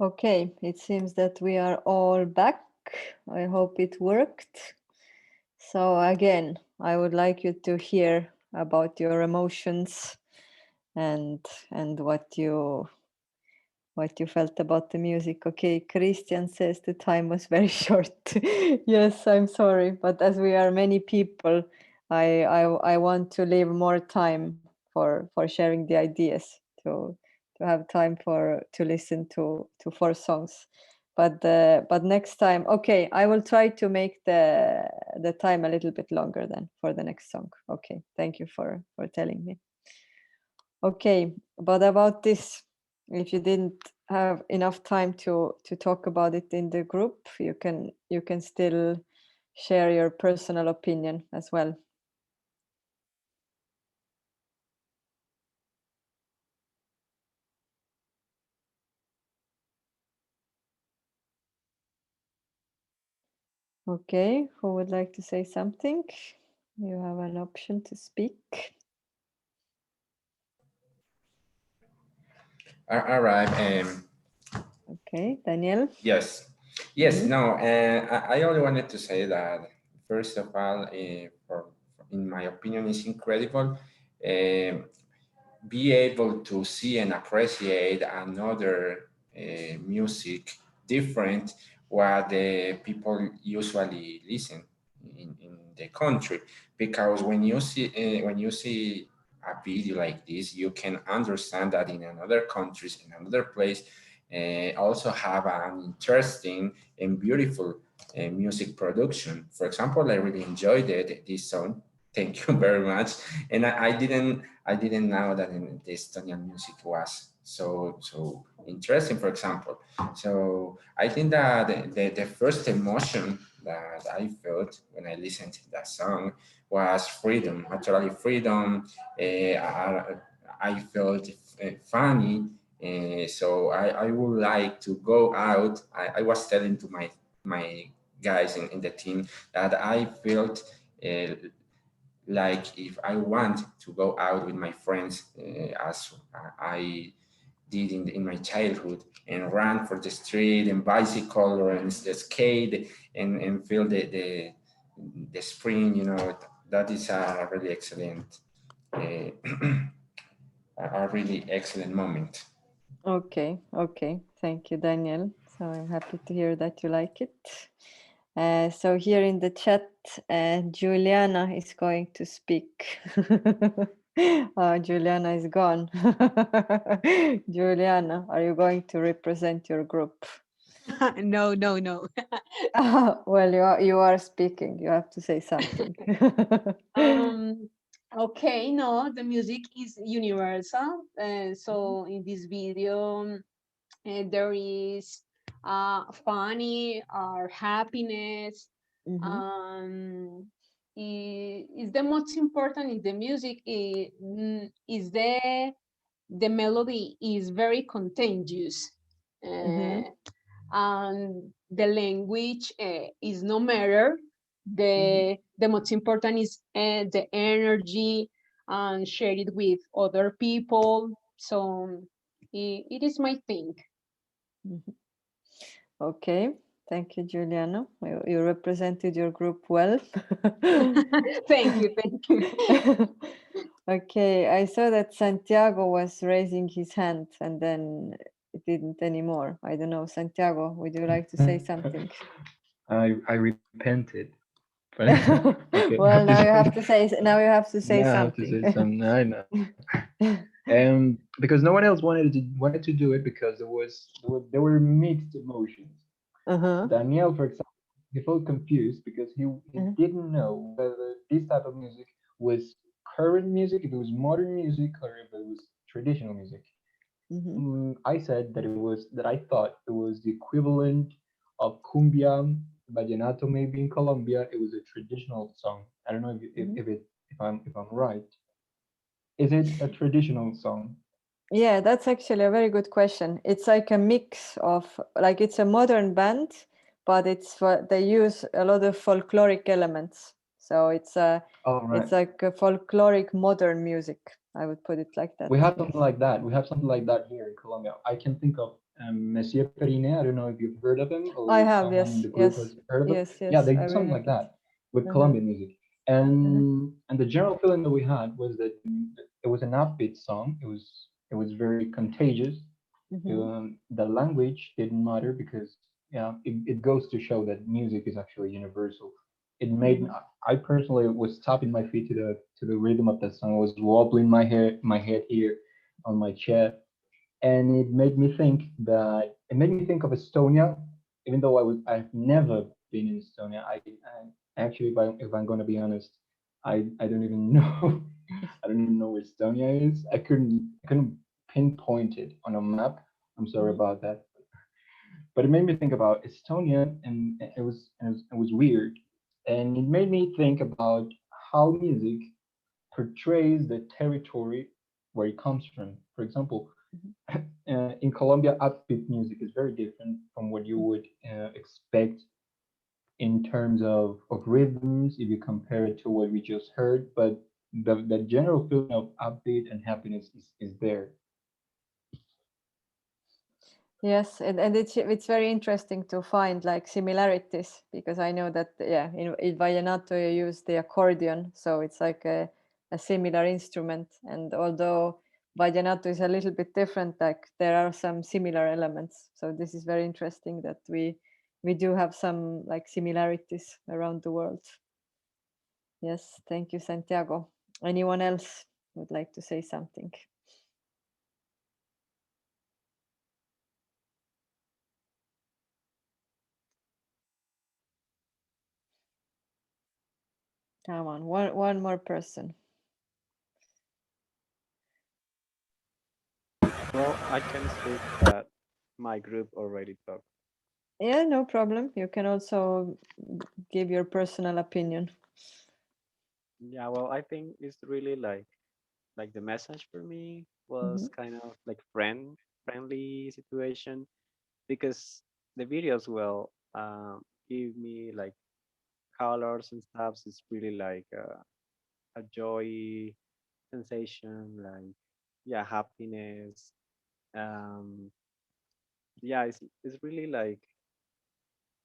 Speaker 2: Okay, it seems that we are all back. I hope it worked. So again, I would like you to hear about your emotions and what you felt about the music. Okay, Christian says the time was very short. Yes, I'm sorry, but as we are many people, I want to leave more time for sharing the ideas, to have time to listen to 4 songs. But next time, okay, I will try to make the time a little bit longer then for the next song. Okay, thank you for telling me. Okay, but about this, if you didn't have enough time to talk about it in the group, you can still share your personal opinion as well. Okay, who would like to say something? You have an option to speak.
Speaker 13: All right.
Speaker 2: Okay, Daniel.
Speaker 13: Yes. Yes.
Speaker 2: Mhm.
Speaker 13: No. I only wanted to say that first of all, in my opinion, it's incredible. Be able to see and appreciate another music different what the people usually listen in the country, because when you see a video like this, you can understand that in another countries, in another place, also have an interesting and beautiful music production. For example, I really enjoyed this song. Thank you very much. And I didn't know that in the Estonian music was so interesting, for example. So I think that the first emotion that I felt when I listened to that song was freedom, actually freedom. I felt funny. So I would like to go out. I was telling to my guys in the team that I felt like if I want to go out with my friends, as I did in my childhood, and run for the street and bicycle or and skate and feel the spring, that is a really excellent, a really excellent moment.
Speaker 2: Okay, thank you, Daniel. So I'm happy to hear that you like it. So here in the chat, Juliana is going to speak. Juliana is gone. Juliana, are you going to represent your group?
Speaker 17: No.
Speaker 2: Well, you are speaking. You have to say something.
Speaker 17: Okay, no, the music is universal. So in this video, there is funny or happiness. Is the most important in the music is the melody is very contagious. And the language is no matter. The most important is the energy and share it with other people. So it is my thing.
Speaker 2: Okay, thank you, Juliana. You represented your group well.
Speaker 17: Thank you.
Speaker 2: Okay, I saw that Santiago was raising his hand and then it didn't anymore. I don't know, Santiago, would you like to say something?
Speaker 12: I repented. But okay,
Speaker 2: Well, now you have to say
Speaker 12: now I have to say
Speaker 2: something.
Speaker 12: something. I know. Because no one else wanted to do it because there were mixed emotions. Daniel, for example, he felt confused because he didn't know whether this type of music was current music, if it was modern music, or if it was traditional music. I said that I thought it was the equivalent of cumbia, vallenato, maybe in Colombia. It was a traditional song. I don't know if I'm right. Is it a traditional song?
Speaker 2: Yeah, that's actually a very good question. It's like a mix of, like, it's a modern band, but they use a lot of folkloric elements. So it's like a folkloric modern music. I would put it like that.
Speaker 12: We have something like that. We have something like that here in Colombia. I can think of
Speaker 18: Monsieur Perine. I don't know if you've heard of him or
Speaker 2: I
Speaker 18: if
Speaker 2: have,
Speaker 18: someone in
Speaker 2: yes,
Speaker 18: the group
Speaker 2: yes,
Speaker 18: has heard of him.
Speaker 2: yes,
Speaker 18: Yeah,
Speaker 2: yes.
Speaker 18: they
Speaker 2: I
Speaker 18: do something
Speaker 2: really
Speaker 18: like
Speaker 2: like it.
Speaker 18: that with
Speaker 2: Uh-huh.
Speaker 18: Colombian music. And the general feeling that we had was that it was an upbeat song. It was very contagious. The language didn't matter because yeah, it goes to show that music is actually universal. It made I personally was tapping my feet to the rhythm of that song. I was wobbling my head here on my chair, and it made me think of Estonia, even though I've never been in Estonia. I actually, if I'm going to be honest, I don't even know. I don't even know where Estonia is. I couldn't pinpoint it on a map. I'm sorry about that, but it made me think about Estonia, and it was weird, and it made me think about how music portrays the territory where it comes from. For example, in Colombia, upbeat music is very different from what you would expect in terms of rhythms if you compare it to what we just heard. But the general feeling of upbeat and happiness is there.
Speaker 2: Yes, and it's very interesting to find like similarities, because I know that in vallenato you use the accordion, so it's like a similar instrument. And although vallenato is a little bit different, like there are some similar elements. So this is very interesting that we do have some like similarities around the world. Yes, thank you, Santiago. Anyone else would like to say something? Come on, one more person.
Speaker 3: Well, I can speak that my group already talked.
Speaker 2: Yeah, no problem. You can also give your personal opinion.
Speaker 3: Yeah, well, I think it's really like the message for me was kind of like friendly situation, because the videos give me like colors and stuff. So it's really like a joy sensation, like yeah, happiness. Um, yeah, it's really like,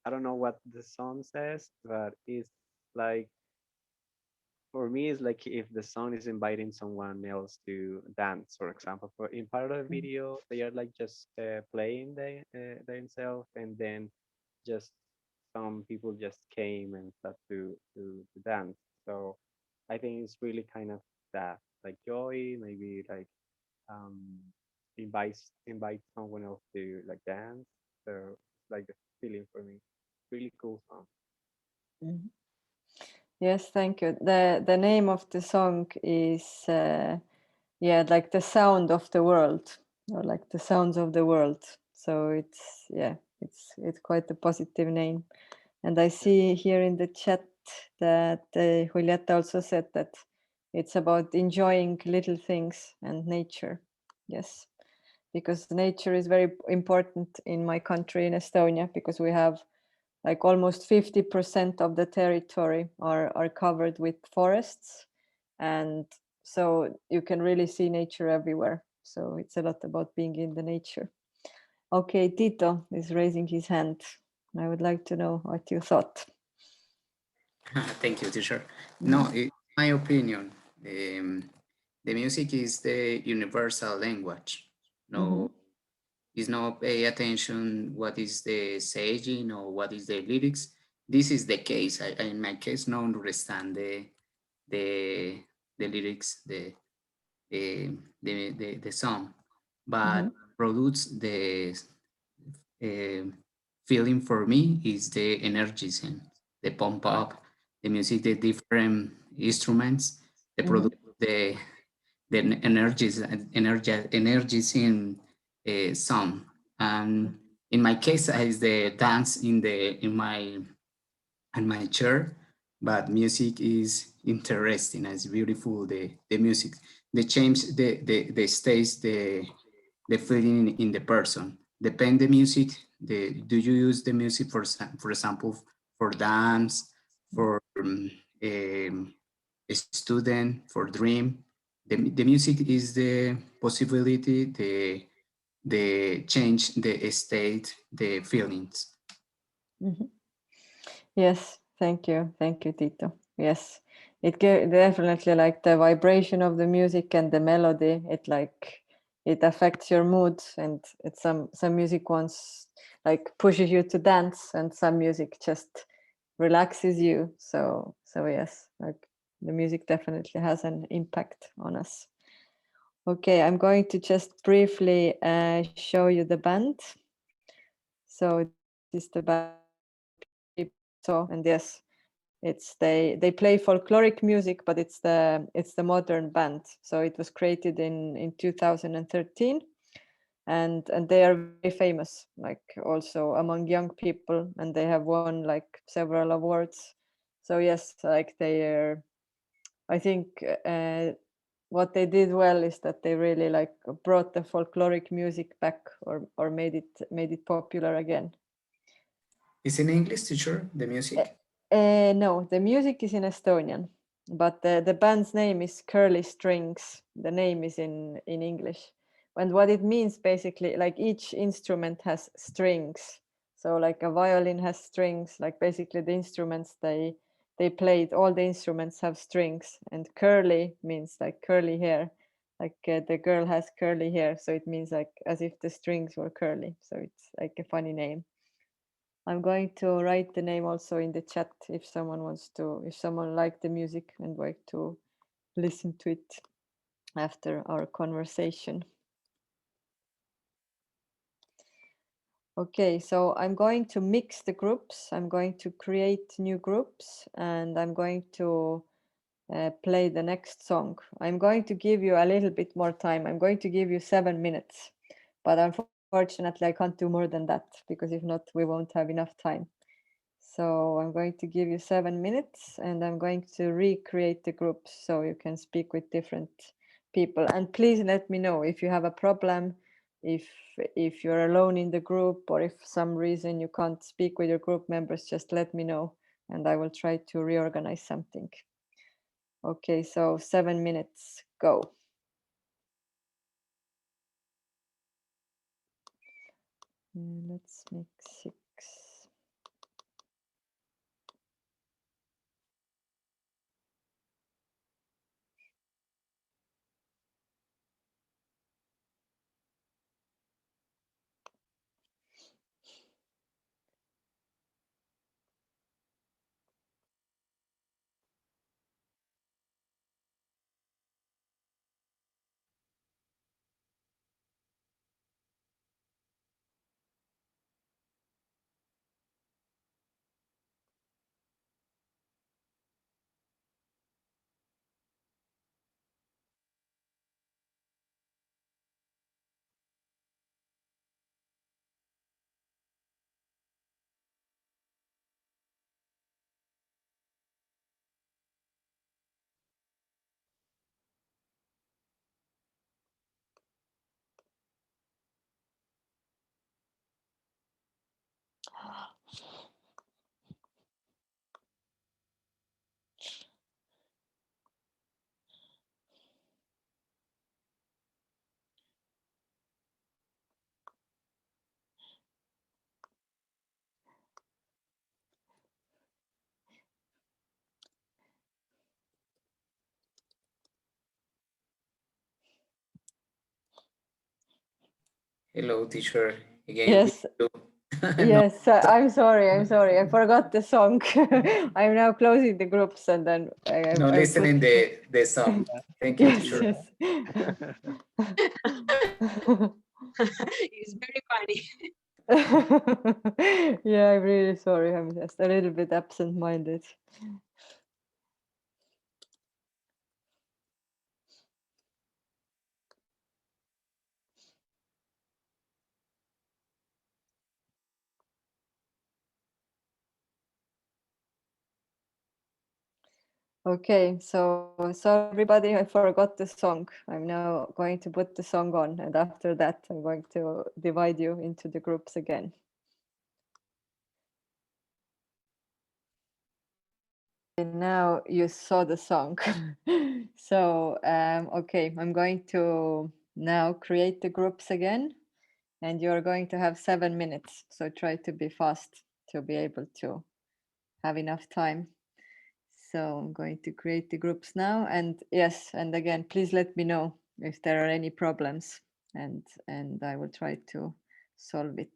Speaker 3: I don't know what the song says, but it's like, for me, it's like if the song is inviting someone else to dance, for example. For in part of the video, they are like just playing themselves, and then just some people just came and start to dance. So I think it's really kind of that, like joy, maybe like um invite someone else to like dance. So it's like the feeling for me. Really cool song.
Speaker 2: Mhm. Yes, thank you. The name of the song is like the sound of the world, or like the sounds of the world. So it's quite a positive name. And I see here in the chat that Julieta also said that it's about enjoying little things and nature. Yes, because nature is very important in my country, in Estonia, because we have like almost 50% of the territory are covered with forests. And so you can really see nature everywhere. So it's a lot about being in the nature. Okay, Tito is raising his hand. I would like to know what you thought.
Speaker 4: Thank you, teacher. No, in my opinion, the music is the universal language. No, is not pay attention what is the saying or what is the lyrics. This is the case. In my case, no understand the the lyrics, the song, but produce the feeling for me is the energies and the pump up, the music, the different instruments, the produce the energies in song. And in my case, is the dance in my chair, but music is interesting. It's beautiful. The music, the change, the stage, the feeling in the person. Depend the music. Do you use the music for example for dance, for a student, for dream? The music is the possibility, the change, the state, the feelings.
Speaker 2: Yes, thank you, Tito. Yes, definitely like the vibration of the music and the melody. It affects your mood, and it's some music wants like pushes you to dance, and some music just relaxes you. So yes, like the music definitely has an impact on us. Okay, I'm going to just briefly show you the band. So this is the band Pilvisto, and yes, they play folkloric music, but it's the modern band. So it was created in 2013, and they are very famous, like also among young people, and they have won like several awards. So yes, like they are. I think what they did well is that they really like brought the folkloric music back, or made it popular again.
Speaker 4: Is in English, teacher, the music?
Speaker 2: No, the music is in Estonian, but the band's name is Curly Strings. The name is in English. And what it means basically, like each instrument has strings. So like a violin has strings, like basically the instruments they played, all the instruments have strings. And curly means like curly hair, like the girl has curly hair. So it means like as if the strings were curly. So it's like a funny name. I'm going to write the name also in the chat if someone liked the music and like to listen to it after our conversation. Okay, so I'm going to mix the groups. I'm going to create new groups, and I'm going to play the next song. I'm going to give you a little bit more time. I'm going to give you 7 minutes, but unfortunately I can't do more than that, because if not, we won't have enough time. So I'm going to give you 7 minutes, and I'm going to recreate the groups so you can speak with different people. And please let me know if you have a problem, if you're alone in the group, or if some reason you can't speak with your group members, just let me know and I will try to reorganize something. Okay, so 7 minutes, go. Let's make 6.
Speaker 4: Hello, teacher. Again,
Speaker 2: Yes. Yes, I'm sorry. I forgot the song. I'm now closing the groups, and then
Speaker 4: no
Speaker 2: I
Speaker 4: listening the song. Thank you,
Speaker 2: yes,
Speaker 4: teacher.
Speaker 2: yes.
Speaker 17: It's very funny.
Speaker 2: Yeah, I'm really sorry. I'm just a little bit absent-minded. Okay, so sorry everybody, I forgot the song. I'm now going to put the song on, and after that I'm going to divide you into the groups again. And now you saw the song. So, okay, I'm going to now create the groups again. and you're going to have 7 minutes. So try to be fast to be able to have enough time. So I'm going to create the groups now. And yes, and again, please let me know if there are any problems, and I will try to solve it.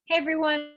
Speaker 17: Hey everyone,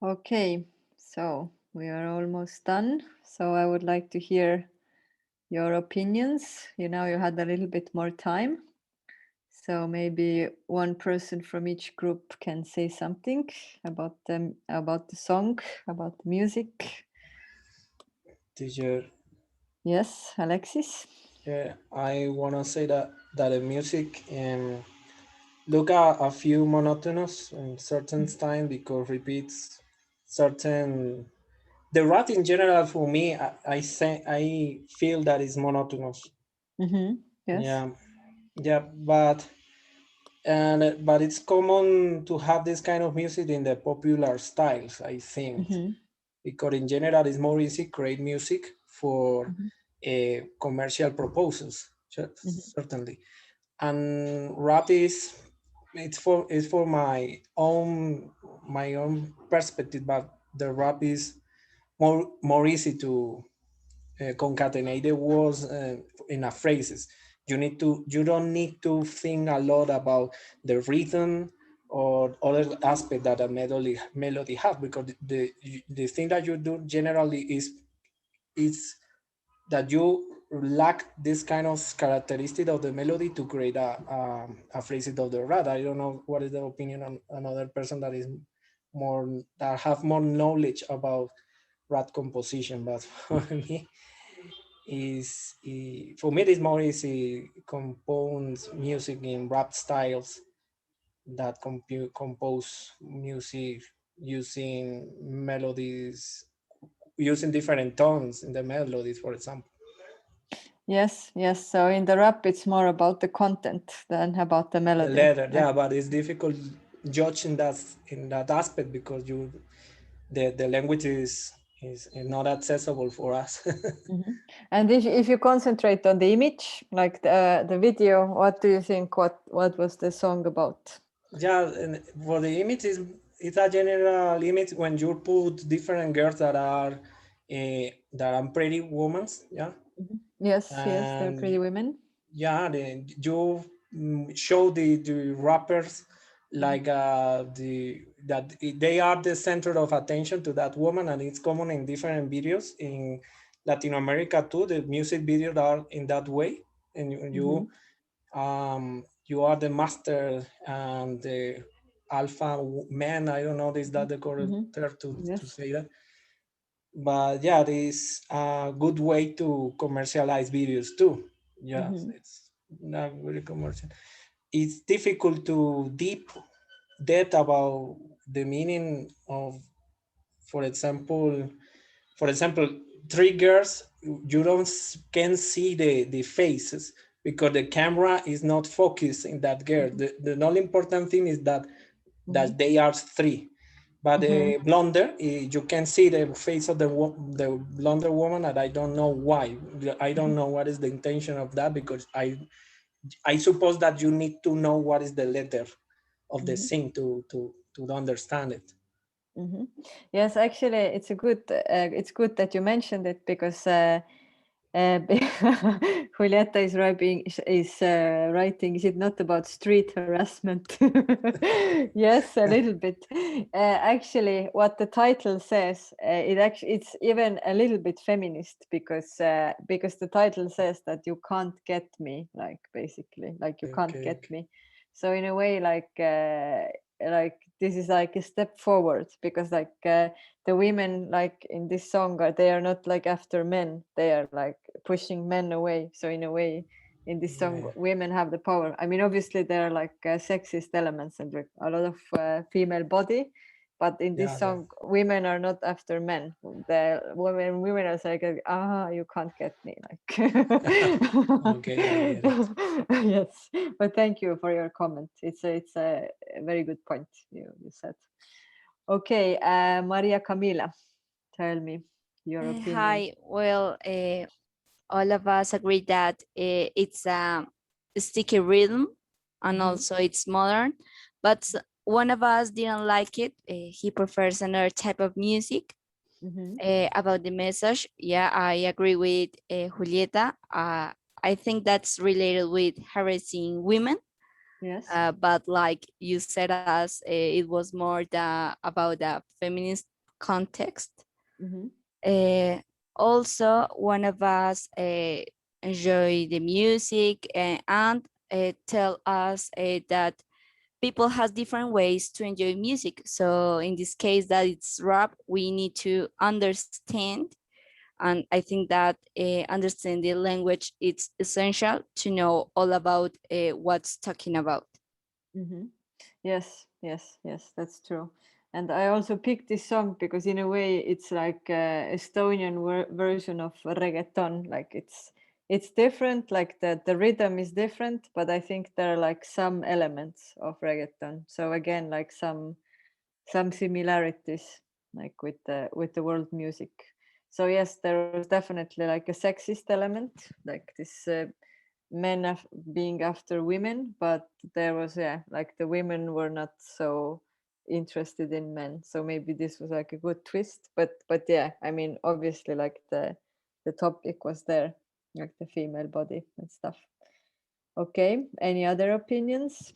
Speaker 2: Okay, so we are almost done. So I would like to hear your opinions. You know, you had a little bit more time. So maybe one person from each group can say something about them, about the song, about the music.
Speaker 19: Teacher,
Speaker 2: Yes, Alexis.
Speaker 19: yeah, I wanna say that the music look at a few monotonous in certain time because repeats certain the rap in general for me I feel that is monotonous.
Speaker 2: Yes.
Speaker 19: Yeah, but it's common to have this kind of music in the popular styles, I think, because in general it's more easy to create music for commercial proposals, certainly. And rap is it's for my own perspective, but the rap is more easy to concatenate the words in a phrases. You don't need to think a lot about the rhythm or other aspect that a melody have, because the thing that you do generally is that you lack this kind of characteristic of the melody to create a phrase of the rap. I don't know what is the opinion on another person that is more that have more knowledge about rap composition, but for me for me it is more easy compose music in rap styles that compose music using melodies, using different tones in the melodies, for example.
Speaker 2: Yes, yes. So in the rap, it's more about the content than about the melody.
Speaker 19: Letter, yeah, but it's difficult judging that in that aspect because the language is not accessible for us.
Speaker 2: And if you concentrate on the image, like the video, what do you think? What was the song about?
Speaker 19: Yeah, and for the image is it's a general image when you put different girls that are pretty women, yeah.
Speaker 2: Yes, yes, they're pretty women.
Speaker 19: Yeah, you show the rappers like that they are the center of attention to that woman, and it's common in different videos in Latin America too. The music videos are in that way, and you are the master and the alpha man. I don't know is that the correct term to say that, but yeah, it is a good way to commercialize videos too. Yeah, it's not very commercial. It's difficult to depth about the meaning of, for example, triggers. You don't can see the faces because the camera is not focused in that girl. The only important thing is that they are three. But the blonder, you can see the face of the blonder woman, and I don't know why. I don't know what is the intention of that, because I suppose that you need to know what is the letter of the scene to understand it.
Speaker 2: Yes, actually, it's good that you mentioned it, because Julieta is writing. Is it not about street harassment? Yes, a little bit. Actually, what the title says, it's even a little bit feminist, because the title says that you can't get me, like basically, like you can't get me. So in a way, like this is like a step forward, because like the women, like in this song, they are not like after men, they are like pushing men away. So in a way, in this song, women have the power. I mean, obviously there are like sexist elements and like a lot of female body, but in this song, women are not after men. The women are like, you can't get me, like.
Speaker 19: Okay, I get it.
Speaker 2: Yes, but thank you for your comment. It's a very good point you said. Okay, Maria Camila, tell me your opinion.
Speaker 6: Hi. Well, all of us agree that it's a sticky rhythm, and also it's modern, but one of us didn't like it. He prefers another type of music. About the message, yeah, I agree with Julieta. I think that's related with harassing women.
Speaker 2: Yes.
Speaker 6: But like you said, us it was more about the feminist context. Uh, Also, one of us enjoy the music and tell us that people has different ways to enjoy music. So in this case, that it's rap, we need to understand, and I think that understanding the language it's essential to know all about what's talking about.
Speaker 2: Yes, yes, yes, that's true. And I also picked this song because in a way it's like Estonian version of reggaeton. Like it's different, like the rhythm is different, but I think there are like some elements of reggaeton. So again, like some similarities like with the world music. So yes, there was definitely like a sexist element, like this being after women, but there was like the women were not so interested in men. So maybe this was like a good twist. But yeah, I mean obviously like the topic was there, like the female body and stuff. Okay, any other opinions?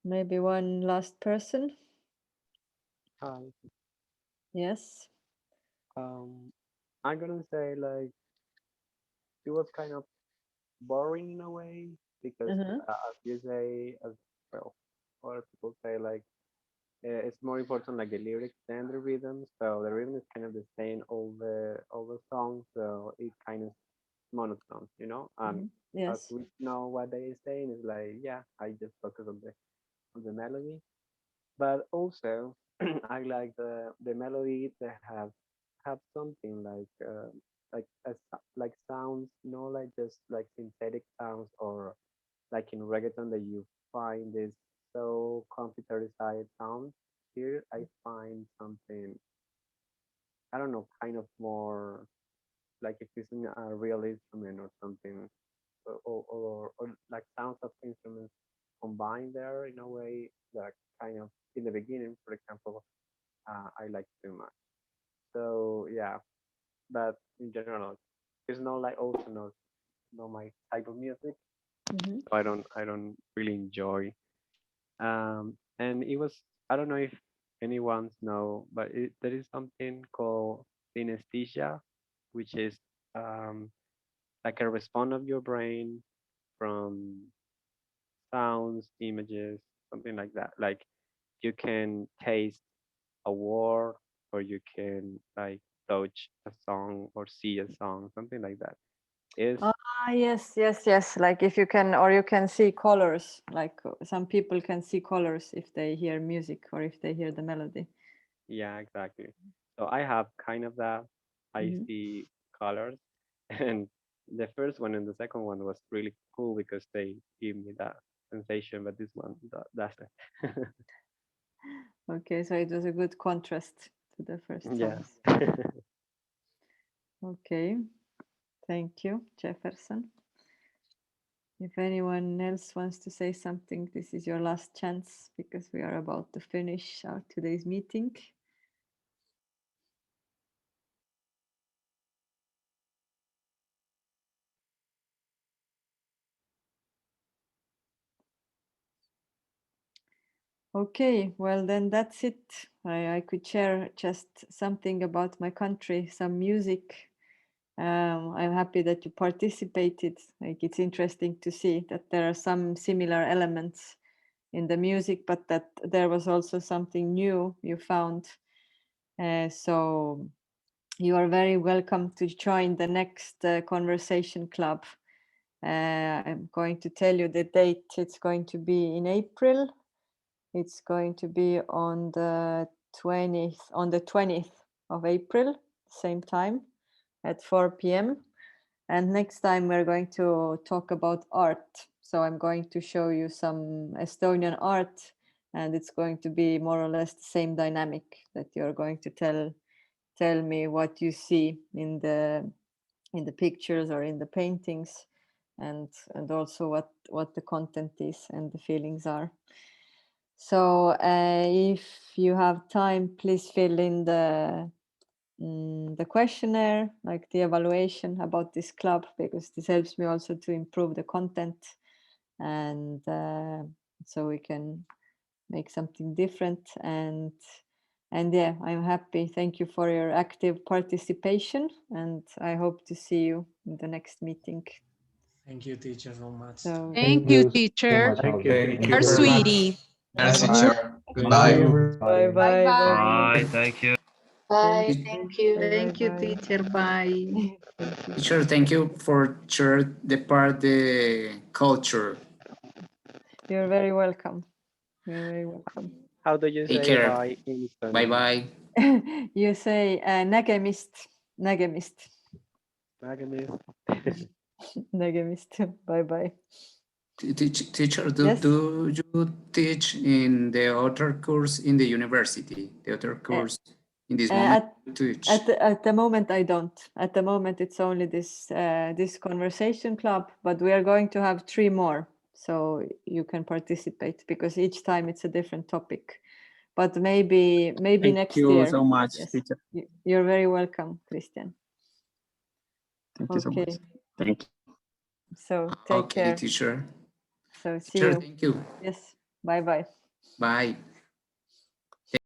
Speaker 2: Maybe one last person.
Speaker 3: Hi.
Speaker 2: Yes.
Speaker 3: I'm gonna say like it was kind of boring in a way because as you say, as well, other people say like it's more important like the lyrics than the rhythm. So the rhythm is kind of the same all the songs, so it kind of monotone, you know. And as
Speaker 2: Yes.
Speaker 3: we know what they are saying is like, yeah, I just focus on the melody. But also I like the melody that have something like sounds, like just like synthetic sounds, or like in reggaeton that you find this so computerized sound. Here I find something, I don't know, kind of more like if it's in a real instrument or something, or like sounds of instruments combined there in a way that kind of in the beginning, for example, I like too much. So yeah, but in general, it's not like also not my type of music. So I don't really enjoy. And it was, I don't know if anyone's know, but there is something called synesthesia, which is um, like a response of your brain from sounds, images, something like that. Like you can taste a word, or you can like touch a song or see a song, something like that. Is
Speaker 2: Yes, yes, yes. Like if you can, or you can see colors. Like some people can see colors if they hear music or if they hear the melody.
Speaker 3: Yeah, exactly. So I have kind of that. I see colors, and the first one and the second one was really cool because they give me that sensation, but this one doesn't.
Speaker 2: Okay, so it was a good contrast to the first
Speaker 3: Yeah.
Speaker 2: songs. Okay, thank you, Jefferson. If anyone else wants to say something, this is your last chance because we are about to finish our today's meeting. Okay, well then that's it. I could share just something about my country, some music. I'm happy that you participated. Like it's interesting to see that there are some similar elements in the music, but that there was also something new you found. So you are very welcome to join the next conversation club. I'm going to tell you the date. It's going to be in April. It's going to be on the 20th of April, same time at 4 p.m. And next time we're going to talk about art. So I'm going to show you some Estonian art, and it's going to be more or less the same dynamic that you're going to tell me what you see in the pictures or in the paintings, and also what the content is and the feelings are. So if you have time, please fill in the the questionnaire, like the evaluation about this club, because this helps me also to improve the content, and so we can make something different. And yeah, I'm happy. Thank you for your active participation, and I hope to see you in the next meeting.
Speaker 19: Thank you, teacher, so much.
Speaker 2: So
Speaker 17: Thank you, teacher.
Speaker 9: Thank you.
Speaker 13: Thank
Speaker 17: You're
Speaker 13: very much.
Speaker 17: sweetie.
Speaker 13: Thanks,
Speaker 2: Bye.
Speaker 13: teacher.
Speaker 9: Bye,
Speaker 13: Goodbye.
Speaker 9: everybody.
Speaker 2: Bye bye.
Speaker 11: Bye. Thank you.
Speaker 16: Bye. Thank you.
Speaker 2: Thank you,
Speaker 20: teacher. Bye.
Speaker 4: Teacher, thank you for share the part the culture.
Speaker 2: You're very welcome. You're very welcome.
Speaker 3: How do you
Speaker 4: Take
Speaker 3: say
Speaker 4: care.
Speaker 3: bye in
Speaker 4: Bye
Speaker 3: Estonian?
Speaker 4: bye.
Speaker 2: You say nägemist, nägemist,
Speaker 3: Nägemist.
Speaker 2: nägemist. Bye bye.
Speaker 4: Teacher, do,
Speaker 2: Yes.
Speaker 4: do you teach in the other course in the university? The other course in this moment you teach?
Speaker 2: At the moment, I don't. At the moment, it's only this this conversation club, but we are going to have 3 more, so you can participate, because each time it's a different topic. But maybe
Speaker 20: Thank
Speaker 2: next
Speaker 20: you
Speaker 2: year.
Speaker 20: so much,
Speaker 2: Yes.
Speaker 20: teacher.
Speaker 2: You're very welcome, Christian.
Speaker 20: Thank you so much.
Speaker 2: Okay.
Speaker 20: Thank you.
Speaker 2: So take
Speaker 4: Okay,
Speaker 2: care.
Speaker 4: teacher.
Speaker 2: So see
Speaker 4: Teacher,
Speaker 2: you.
Speaker 4: thank you.
Speaker 2: Yes. Bye bye.
Speaker 4: Bye.